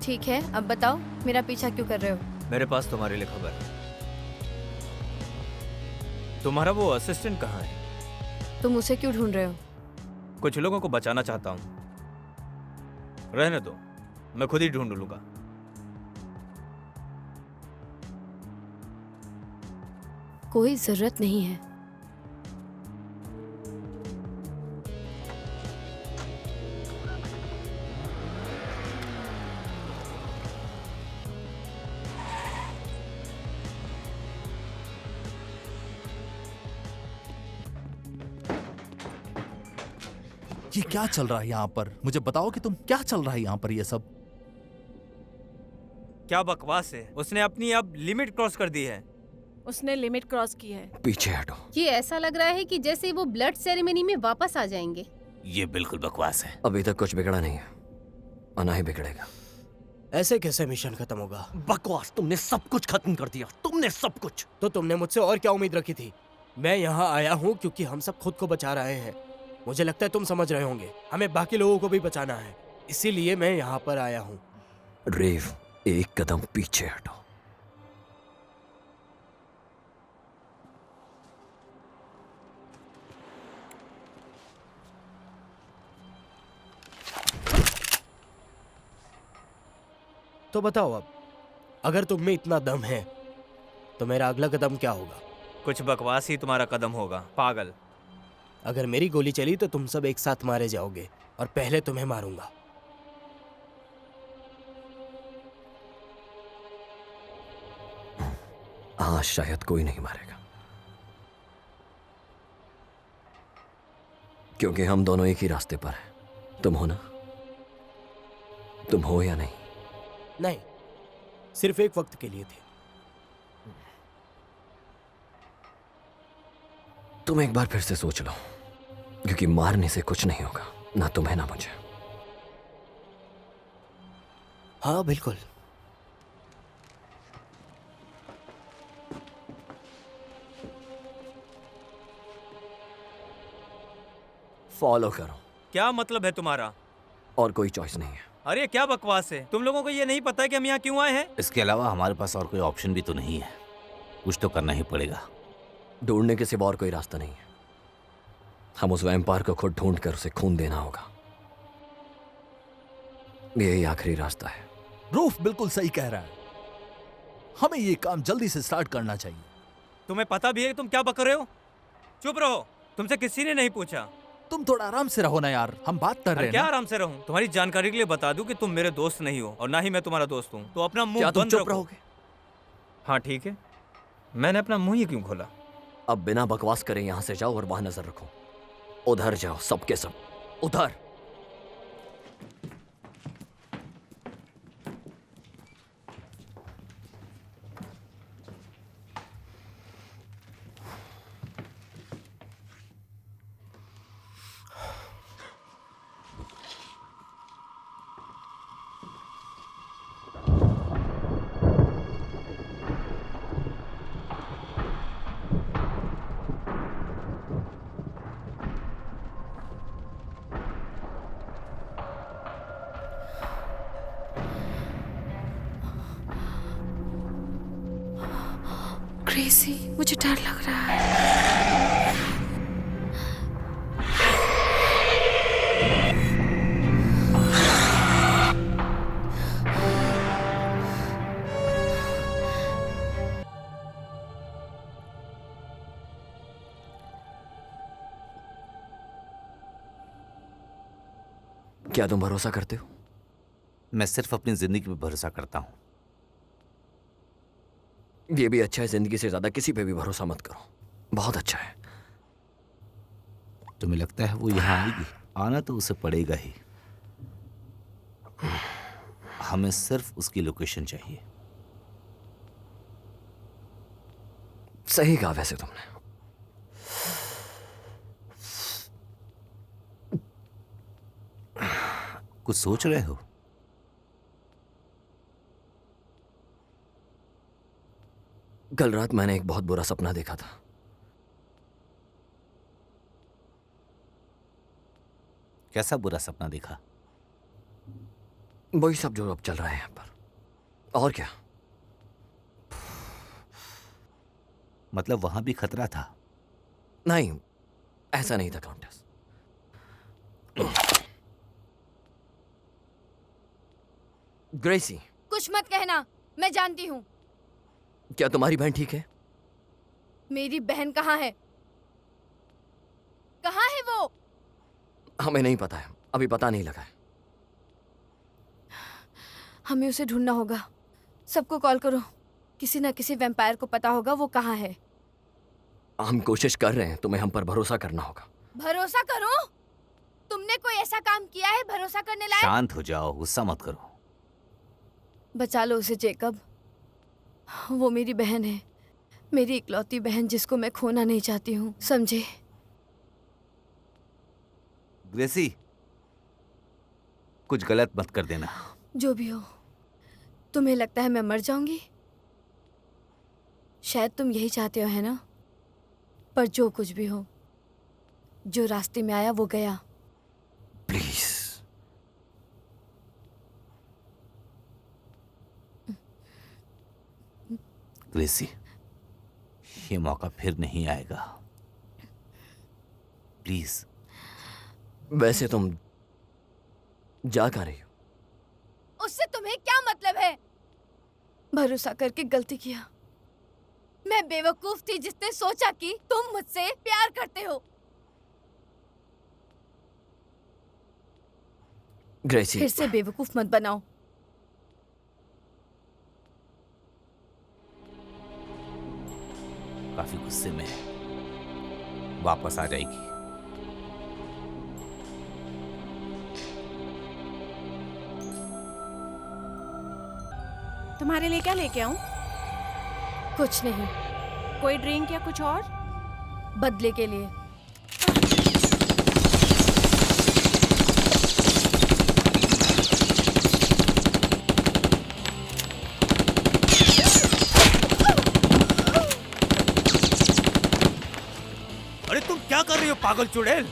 [SPEAKER 2] ठीक है, अब बताओ मेरा पीछा क्यों कर रहे हो?
[SPEAKER 5] मेरे पास तुम्हारे लिए खबर है। तुम्हारा वो असिस्टेंट कहाँ है?
[SPEAKER 2] तुम उसे क्यों ढूंढ रहे हो?
[SPEAKER 5] कुछ लोगों को बचाना चाहता हूँ। रहने दो, मैं खुद ही ढूंढ लूंगा।
[SPEAKER 2] कोई जरूरत नहीं है।
[SPEAKER 10] ये क्या चल रहा है यहाँ पर? मुझे बताओ कि तुम क्या चल रहा है यहाँ पर ये सब?
[SPEAKER 5] क्या बकवास है, उसने अपनी अब लिमिट क्रॉस कर दी है।
[SPEAKER 7] उसने लिमिट क्रॉस की है।
[SPEAKER 1] पीछे हटो।
[SPEAKER 4] ये ऐसा लग रहा है कि जैसे वो ब्लड सेरेमनी में वापस आ जाएंगे।
[SPEAKER 6] ये बिल्कुल बकवास है।
[SPEAKER 1] अभी तक कुछ बिगड़ा नहीं है और ना ही बिगड़ेगा।
[SPEAKER 8] ऐसे कैसे मिशन खत्म होगा?
[SPEAKER 1] बकवास, तुमने सब कुछ खत्म कर दिया, तुमने सब कुछ।
[SPEAKER 8] तो तुमने मुझसे और क्या उम्मीद रखी थी? मैं यहाँ आया हूँ क्योंकि हम सब खुद को बचा रहे हैं। मुझे लगता है तुम समझ रहे होंगे, हमें बाकी लोगों को भी बचाना है, इसीलिए मैं यहाँ पर आया हूँ।
[SPEAKER 1] रेव, एक कदम पीछे हटो।
[SPEAKER 8] तो बताओ अब, अगर तुम में इतना दम है तो मेरा अगला कदम क्या होगा?
[SPEAKER 5] कुछ बकवास ही तुम्हारा कदम होगा, पागल।
[SPEAKER 8] अगर मेरी गोली चली तो तुम सब एक साथ मारे जाओगे और पहले तुम्हें मारूंगा।
[SPEAKER 1] आज शायद कोई नहीं मारेगा, क्योंकि हम दोनों एक ही रास्ते पर हैं। तुम हो ना? तुम हो या नहीं?
[SPEAKER 8] नहीं, सिर्फ एक वक्त के लिए थे।
[SPEAKER 1] तुम एक बार फिर से सोच लो, क्योंकि मारने से कुछ नहीं होगा, ना तुम्हें ना मुझे।
[SPEAKER 8] हाँ बिल्कुल।
[SPEAKER 1] फॉलो करो।
[SPEAKER 5] क्या मतलब है तुम्हारा?
[SPEAKER 1] और कोई चॉइस नहीं है।
[SPEAKER 5] अरे क्या बकवास है, तुम लोगों को ये नहीं पता है कि हम यहाँ क्यों आए हैं?
[SPEAKER 6] इसके अलावा हमारे पास और कोई ऑप्शन भी तो नहीं है, कुछ तो करना ही पड़ेगा।
[SPEAKER 1] ढूंढने के सिवा और कोई रास्ता नहीं है। हम उस वैम्पायर को खुद ढूंढ कर उसे खून देना होगा। यही आखिरी रास्ता है।
[SPEAKER 10] रूफ बिल्कुल सही कह रहा है, हमें ये काम जल्दी से स्टार्ट करना चाहिए।
[SPEAKER 5] तुम्हें पता भी है कि तुम क्या बक रहे हो? चुप रहो, तुमसे किसी ने नहीं पूछा।
[SPEAKER 10] तुम थोड़ा आराम से रहो ना यार, हम बात कर रहे हैं
[SPEAKER 5] क्या
[SPEAKER 10] ना।
[SPEAKER 5] आराम से रहूं? तुम्हारी जानकारी के लिए बता दूं कि तुम मेरे दोस्त नहीं हो और ना ही मैं तुम्हारा दोस्त हूं, तो अपना मुंह
[SPEAKER 1] क्या तुम
[SPEAKER 5] बंद
[SPEAKER 1] चुप
[SPEAKER 5] रखो।
[SPEAKER 1] रहोगे?
[SPEAKER 5] हाँ ठीक है, मैंने अपना मुंह ही क्यों खोला?
[SPEAKER 1] अब बिना बकवास करे यहां से जाओ और वहां नजर रखो। उधर जाओ, सबके सब उधर।
[SPEAKER 9] ग्रेसी, मुझे डर लग रहा है।
[SPEAKER 1] क्या तुम भरोसा करते हो?
[SPEAKER 6] मैं सिर्फ अपनी जिंदगी पे भरोसा करता हूँ।
[SPEAKER 1] ये भी अच्छा है, जिंदगी से ज्यादा किसी पे भी भरोसा मत करो। बहुत अच्छा है।
[SPEAKER 6] तुम्हें लगता है वो यहाँ आएगी? आना तो उसे पड़ेगा ही। हमें सिर्फ उसकी लोकेशन चाहिए।
[SPEAKER 1] सही कहा वैसे तुमने।
[SPEAKER 6] कुछ सोच रहे हो?
[SPEAKER 1] कल रात मैंने एक बहुत बुरा सपना देखा था।
[SPEAKER 6] कैसा बुरा सपना देखा?
[SPEAKER 1] वही सब जो अब चल रहा है यहाँ पर। और क्या?
[SPEAKER 6] मतलब वहां भी खतरा था?
[SPEAKER 1] नहीं, ऐसा नहीं था काउंटेस। ग्रेसी,
[SPEAKER 2] कुछ मत कहना, मैं जानती हूँ।
[SPEAKER 1] क्या तुम्हारी बहन ठीक है?
[SPEAKER 2] मेरी बहन कहाँ है? कहाँ है वो?
[SPEAKER 1] हमें नहीं पता है, अभी पता नहीं लगा है।
[SPEAKER 2] हमें उसे ढूंढना होगा। सबको कॉल करो, किसी ना किसी वैम्पायर को पता होगा वो कहाँ है।
[SPEAKER 1] हम कोशिश कर रहे हैं, तुम्हें हम पर भरोसा करना होगा।
[SPEAKER 2] भरोसा करो? तुमने कोई ऐसा काम किया है भरोसा करने लायक?
[SPEAKER 6] शांत हो जाओ, गुस्सा मत करो।
[SPEAKER 2] बचा लो उसे जेकब। वो मेरी बहन है, मेरी इकलौती बहन जिसको मैं खोना नहीं चाहती हूँ, समझे?
[SPEAKER 6] ग्रेसी, कुछ गलत मत कर देना।
[SPEAKER 2] जो भी हो, तुम्हें लगता है मैं मर जाऊंगी? शायद तुम यही चाहते हो, है ना? पर जो कुछ भी हो, जो रास्ते में आया वो गया।
[SPEAKER 1] प्लीज।
[SPEAKER 6] ग्रेसी, ये मौका फिर नहीं आएगा। प्लीज।
[SPEAKER 1] वैसे तुम जा कहाँ रही हो?
[SPEAKER 2] उससे तुम्हें क्या मतलब है? भरोसा करके गलती किया। मैं बेवकूफ थी जिसने सोचा कि तुम मुझसे प्यार करते हो।
[SPEAKER 1] ग्रेसी,
[SPEAKER 2] फिर से बेवकूफ मत बनाओ।
[SPEAKER 6] काफी गुस्से में है, वापस आ जाएगी।
[SPEAKER 7] तुम्हारे लिए क्या लेके आऊं?
[SPEAKER 2] कुछ नहीं,
[SPEAKER 7] कोई ड्रिंक या कुछ और?
[SPEAKER 2] बदले के लिए।
[SPEAKER 5] अरे तुम क्या कर रही हो पागल चुड़ैल?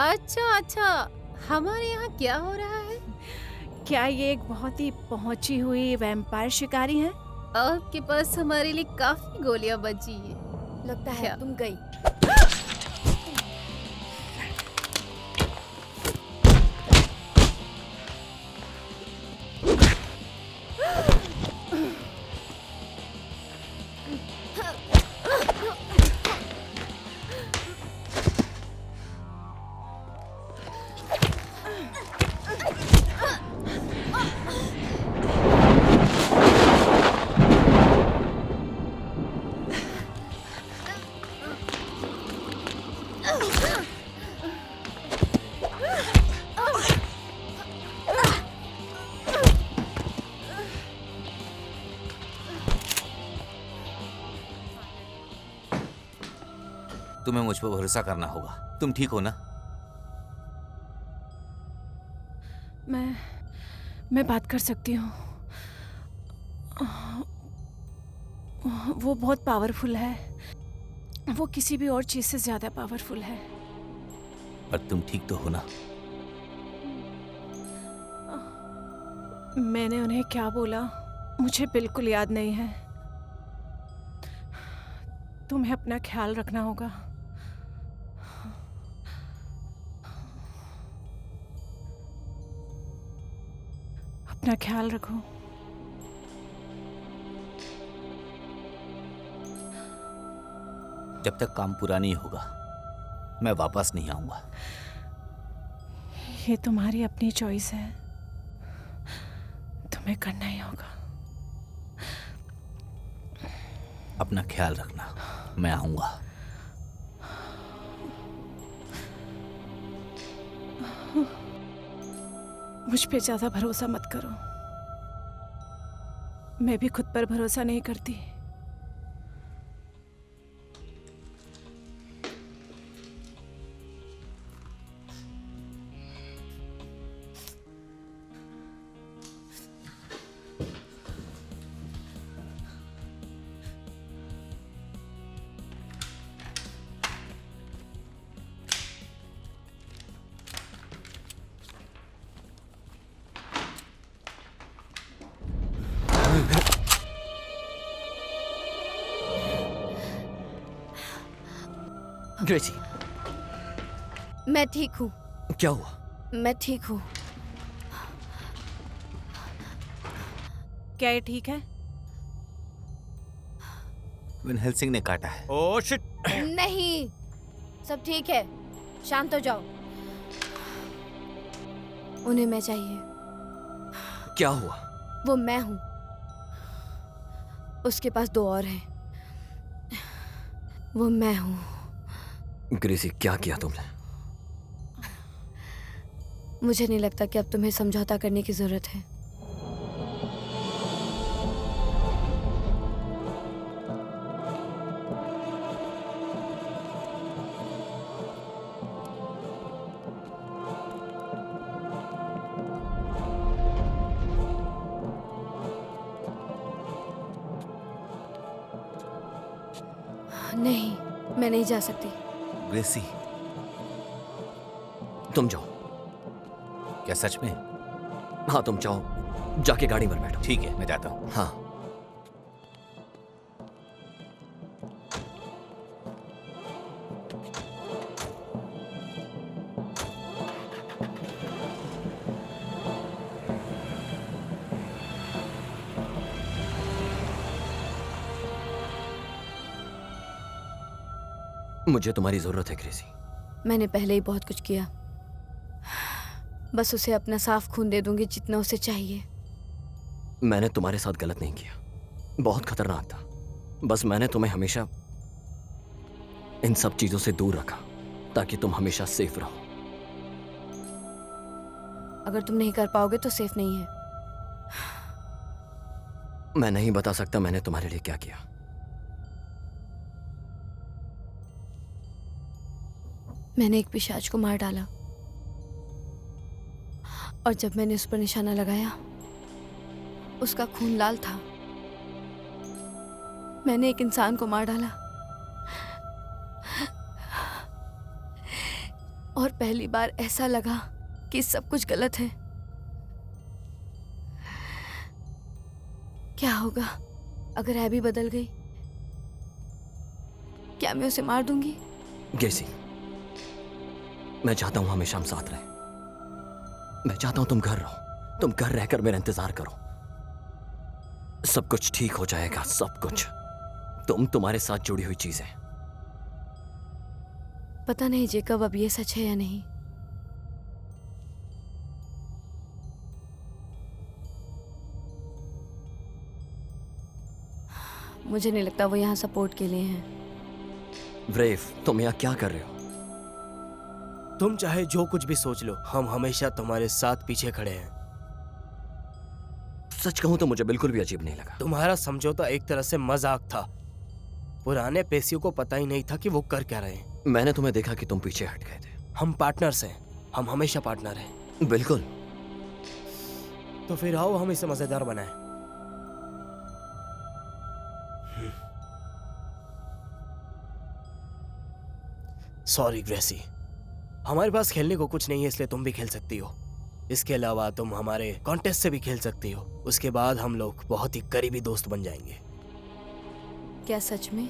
[SPEAKER 4] अच्छा अच्छा, हमारे यहाँ क्या हो रहा है?
[SPEAKER 7] क्या ये एक बहुत ही पहुंची हुई वैम्पायर शिकारी है?
[SPEAKER 4] आपके पास हमारे लिए काफी गोलियां बची है।
[SPEAKER 2] लगता
[SPEAKER 4] क्या?
[SPEAKER 2] है तुम गई।
[SPEAKER 6] तुम्हें मुझ पर भरोसा करना होगा। तुम ठीक हो ना?
[SPEAKER 9] मैं बात कर सकती हूँ। वो बहुत पावरफुल है। वो किसी भी और चीज से ज्यादा पावरफुल है।
[SPEAKER 6] पर तुम ठीक तो हो ना?
[SPEAKER 9] मैंने उन्हें क्या बोला मुझे बिल्कुल याद नहीं है। तुम्हें अपना ख्याल रखना होगा। अपना ख्याल रखो।
[SPEAKER 6] जब तक काम पूरा नहीं होगा मैं वापस नहीं आऊंगा।
[SPEAKER 9] ये तुम्हारी अपनी चॉइस है, तुम्हें करना ही होगा।
[SPEAKER 6] अपना ख्याल रखना, मैं आऊंगा।
[SPEAKER 9] मुझ पे ज्यादा भरोसा मत करो। मैं भी खुद पर भरोसा नहीं करती।
[SPEAKER 1] ग्रेसी,
[SPEAKER 2] मैं ठीक हूँ।
[SPEAKER 1] क्या हुआ?
[SPEAKER 2] मैं ठीक हूँ।
[SPEAKER 9] क्या ये ठीक है?
[SPEAKER 6] विन हेल्सिंग ने काटा है।
[SPEAKER 5] Oh shit!
[SPEAKER 2] नहीं, सब ठीक है। शांत हो जाओ। उन्हें मैं चाहिए।
[SPEAKER 1] क्या हुआ?
[SPEAKER 2] वो मैं हूँ। उसके पास दो और हैं। वो मैं हूँ।
[SPEAKER 1] ग्रेसी, क्या किया तुमने?
[SPEAKER 2] मुझे नहीं लगता कि अब तुम्हें समझौता करने की जरूरत है। नहीं, मैं नहीं जा सकती।
[SPEAKER 6] ग्रेसी,
[SPEAKER 1] तुम जाओ।
[SPEAKER 6] क्या सच में?
[SPEAKER 1] हाँ, तुम जाओ, जाके गाड़ी पर बैठो।
[SPEAKER 6] ठीक है, मैं जाता हूँ।
[SPEAKER 1] हाँ। मुझे तुम्हारी जरूरत है ग्रेसी।
[SPEAKER 2] मैंने पहले ही बहुत कुछ किया। बस उसे अपना साफ खून दे दूंगी जितना उसे चाहिए।
[SPEAKER 1] मैंने तुम्हारे साथ गलत नहीं किया, बहुत खतरनाक था। बस मैंने तुम्हें हमेशा इन सब चीजों से दूर रखा ताकि तुम हमेशा सेफ रहो।
[SPEAKER 2] अगर तुम नहीं कर पाओगे तो सेफ नहीं है।
[SPEAKER 1] मैं नहीं बता सकता मैंने तुम्हारे लिए क्या किया।
[SPEAKER 2] मैंने एक पिशाच को मार डाला और जब मैंने उस पर निशाना लगाया उसका खून लाल था। मैंने एक इंसान को मार डाला और पहली बार ऐसा लगा कि सब कुछ गलत है। क्या होगा अगर एबी बदल गई? क्या मैं उसे मार दूंगी?
[SPEAKER 1] ग्रेसी, मैं चाहता हूं हमेशा हम साथ रहें। मैं चाहता हूं तुम घर रहो, तुम घर रहकर मेरा इंतजार करो। सब कुछ ठीक हो जाएगा, सब कुछ। तुम्हारे साथ जुड़ी हुई चीजें।
[SPEAKER 2] पता नहीं जेकब अब ये सच है या नहीं। मुझे नहीं लगता वो यहाँ सपोर्ट के लिए हैं।
[SPEAKER 1] ब्रेव, तुम यहाँ क्या कर रहे हो?
[SPEAKER 8] तुम चाहे जो कुछ भी सोच लो, हम हमेशा तुम्हारे साथ पीछे खड़े हैं।
[SPEAKER 1] सच कहूं तो मुझे बिल्कुल भी अजीब नहीं लगा।
[SPEAKER 8] तुम्हारा समझौता एक तरह से मजाक था। पुराने पेशियों को पता ही नहीं था कि वो कर क्या रहे हैं।
[SPEAKER 1] मैंने तुम्हें देखा कि तुम पीछे हट गए थे।
[SPEAKER 8] हम पार्टनर्स हैं, हम हमेशा पार्टनर हैं।
[SPEAKER 1] बिल्कुल।
[SPEAKER 8] तो फिर आओ हम इसे मजेदार बनाएं। सॉरी ग्रेसी, हमारे पास खेलने को कुछ नहीं है, इसलिए तुम भी खेल सकती हो। इसके अलावा तुम हमारे कॉन्टेस्ट से भी खेल सकती हो। उसके बाद हम लोग बहुत ही करीबी दोस्त बन जाएंगे।
[SPEAKER 2] क्या सच में?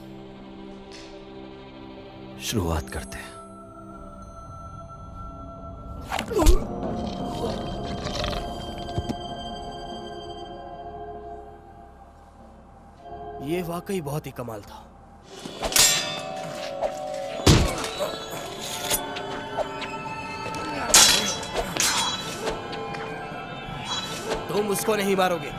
[SPEAKER 1] शुरुआत करते हैं।
[SPEAKER 8] ये वाकई बहुत ही कमाल था। तुम उसको नहीं मारोगे।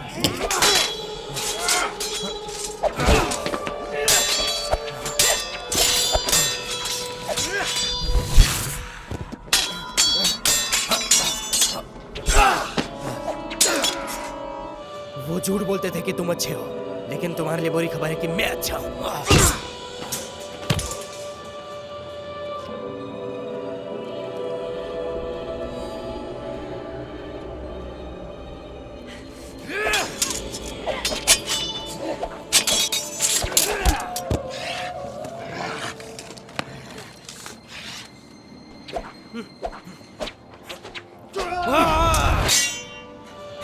[SPEAKER 8] वो झूठ बोलते थे कि तुम अच्छे हो, लेकिन तुम्हारे लिए बुरी खबर है कि मैं अच्छा हूं।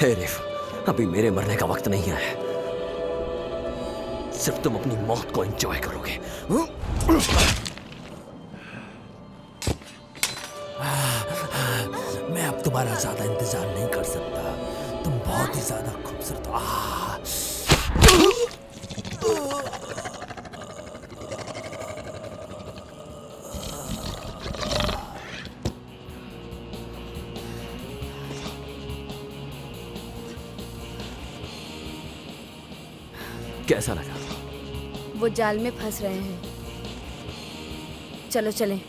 [SPEAKER 1] हे रिफ, अभी मेरे मरने का वक्त नहीं है। सिर्फ तुम अपनी मौत को एंजॉय करोगे।
[SPEAKER 10] मैं अब तुम्हारा ज्यादा इंतजार नहीं कर सकता। तुम बहुत ही ज्यादा खूबसूरत हो।
[SPEAKER 1] कैसा लगा?
[SPEAKER 2] वो जाल में फंस रहे हैं। चलो चलें।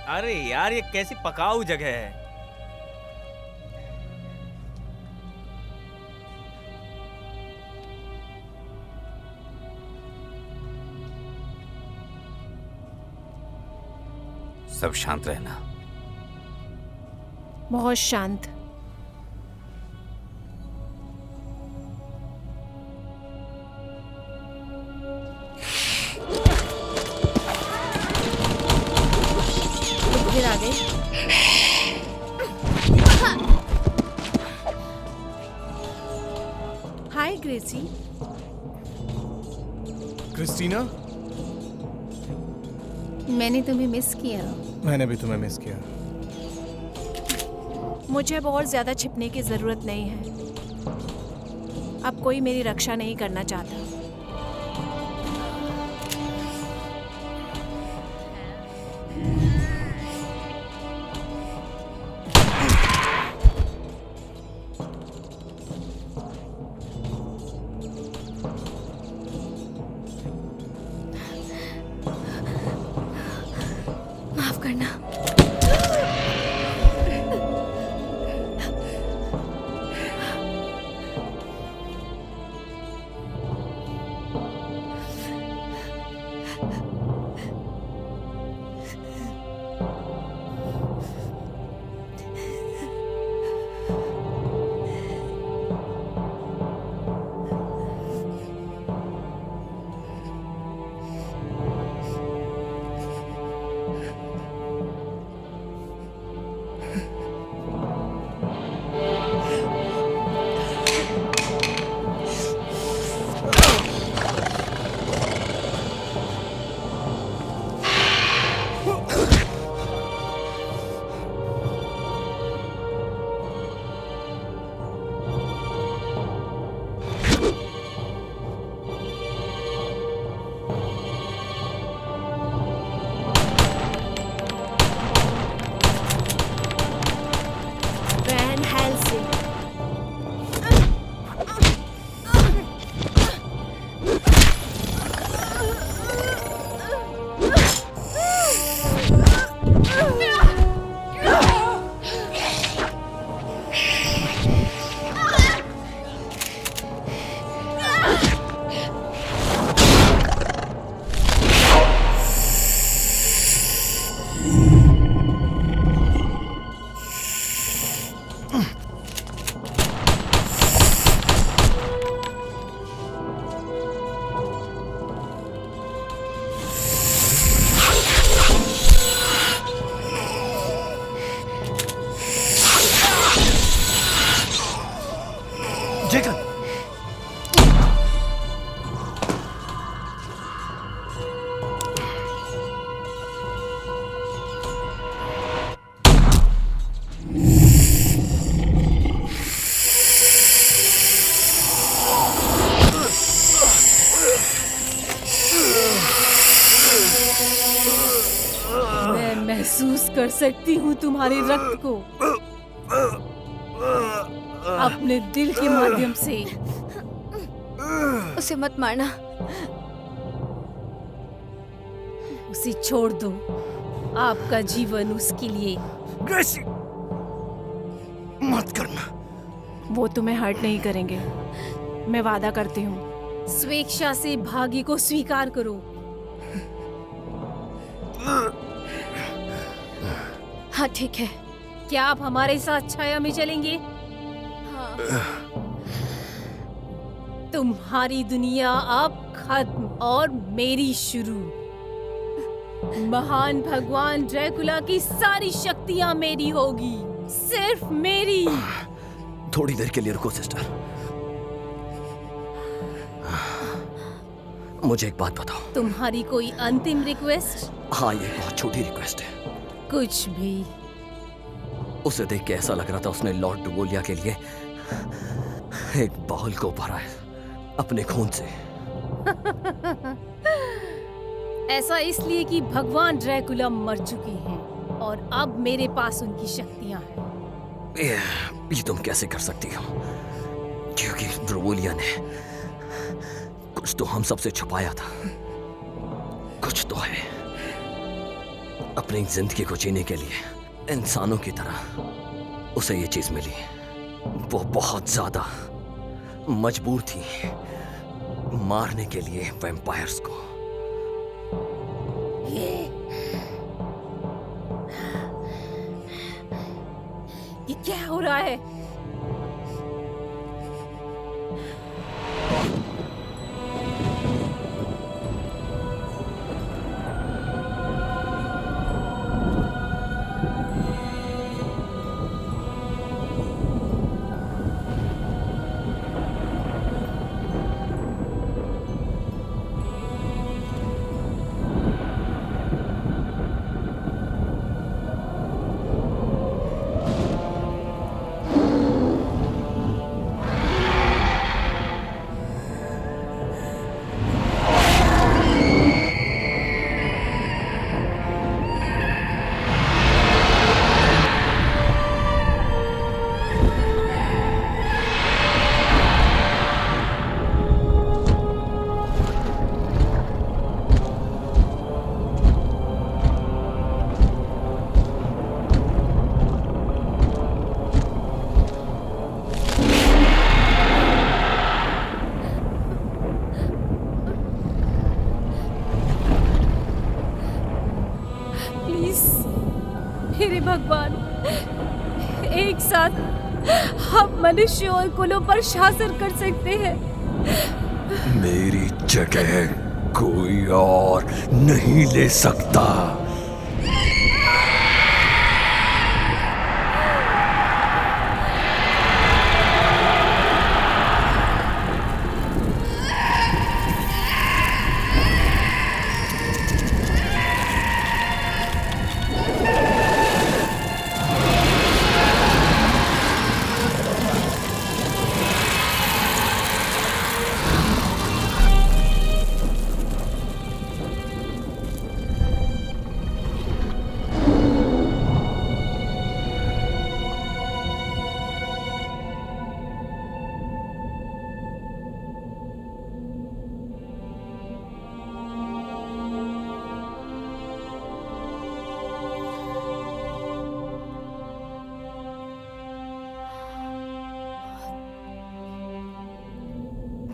[SPEAKER 5] अरे यार, ये कैसी पकाऊ जगह है।
[SPEAKER 6] सब शांत रहना।
[SPEAKER 7] बहुत शांत।
[SPEAKER 2] फिर आ गए।
[SPEAKER 7] हाय ग्रेसी।
[SPEAKER 3] क्रिस्टीना,
[SPEAKER 4] मैंने तुम्हें मिस किया।
[SPEAKER 3] मैंने भी तुम्हें मिस किया।
[SPEAKER 7] मुझे अब और ज्यादा छिपने की जरूरत नहीं है। अब कोई मेरी रक्षा नहीं करना चाहता।
[SPEAKER 2] माफ करना।
[SPEAKER 4] महसूस कर सकती हूँ तुम्हारे रक्त को अपने दिल के माध्यम से।
[SPEAKER 2] उसे मत मारना।
[SPEAKER 4] उसे छोड़ दो। आपका जीवन उसके लिए।
[SPEAKER 10] ग्रेसी, मत करना।
[SPEAKER 7] वो तुम्हें हर्ट नहीं करेंगे, मैं वादा करती हूँ।
[SPEAKER 4] स्वेच्छा से भाग्य को स्वीकार करो।
[SPEAKER 2] हाँ ठीक है।
[SPEAKER 4] क्या आप हमारे साथ छाया में चलेंगे?
[SPEAKER 2] हाँ।
[SPEAKER 4] तुम्हारी दुनिया अब खत्म और मेरी शुरू। महान भगवान ड्रैकुला की सारी शक्तियां मेरी होगी, सिर्फ मेरी।
[SPEAKER 1] थोड़ी देर के लिए रुको सिस्टर। मुझे एक बात बताओ।
[SPEAKER 4] तुम्हारी कोई अंतिम रिक्वेस्ट?
[SPEAKER 1] हाँ, ये बहुत छोटी रिक्वेस्ट है।
[SPEAKER 4] कुछ भी।
[SPEAKER 1] उसे देख के ऐसा लग रहा था उसने लॉर्ड डुगोलिया के लिए एक बाउल को भरा है अपने खून से।
[SPEAKER 4] ऐसा इसलिए कि भगवान ड्रैकुला मर चुके हैं और अब मेरे पास उनकी शक्तियां हैं।
[SPEAKER 1] ये तुम कैसे कर सकती हो? क्योंकि डुगोलिया ने कुछ तो हम सबसे छुपाया था। कुछ तो है। अपनी जिंदगी को जीने के लिए इंसानों की तरह उसे ये चीज मिली। वो बहुत ज्यादा मजबूर थी मारने के लिए वैम्पायर्स को।
[SPEAKER 4] ये क्या हो रहा है? मेरे भगवान, एक साथ हम मनुष्य और कुलों पर शासन कर सकते हैं।
[SPEAKER 10] मेरी जगह कोई और नहीं ले सकता।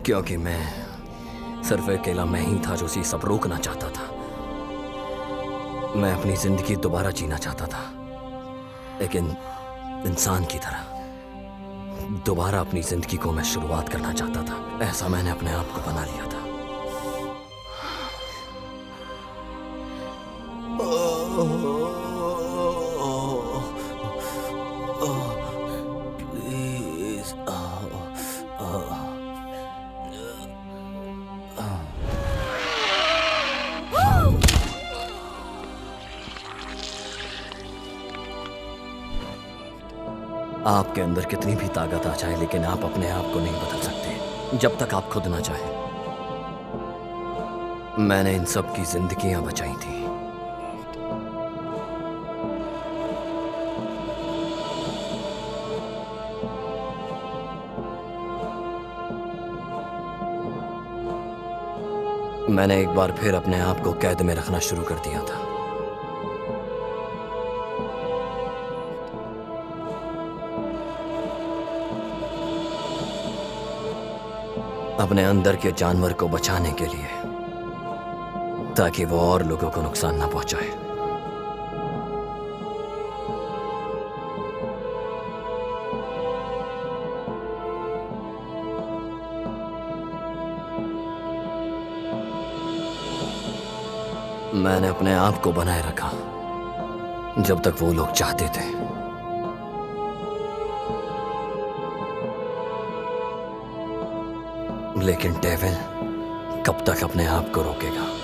[SPEAKER 1] क्योंकि मैं सिर्फ अकेला मैं ही था जो ये सब रोकना चाहता था। मैं अपनी जिंदगी दोबारा जीना चाहता था, लेकिन इंसान की तरह दोबारा अपनी जिंदगी को मैं शुरुआत करना चाहता था। ऐसा मैंने अपने आप को बना लिया था।
[SPEAKER 10] प्लीज
[SPEAKER 1] आपके अंदर कितनी भी ताकत आ जाए, लेकिन आप अपने आप को नहीं बदल सकते जब तक आप खुद ना चाहें। मैंने इन सब की जिंदगियां बचाई थी, मैंने एक बार फिर अपने आप को कैद में रखना शुरू कर दिया था। अपने अंदर के जानवर को बचाने के लिए, ताकि वो और लोगों को नुकसान ना पहुंचाए। मैंने अपने आप को बनाए रखा जब तक वो लोग चाहते थे। लेकिन डेविल कब तक अपने आप को रोकेगा?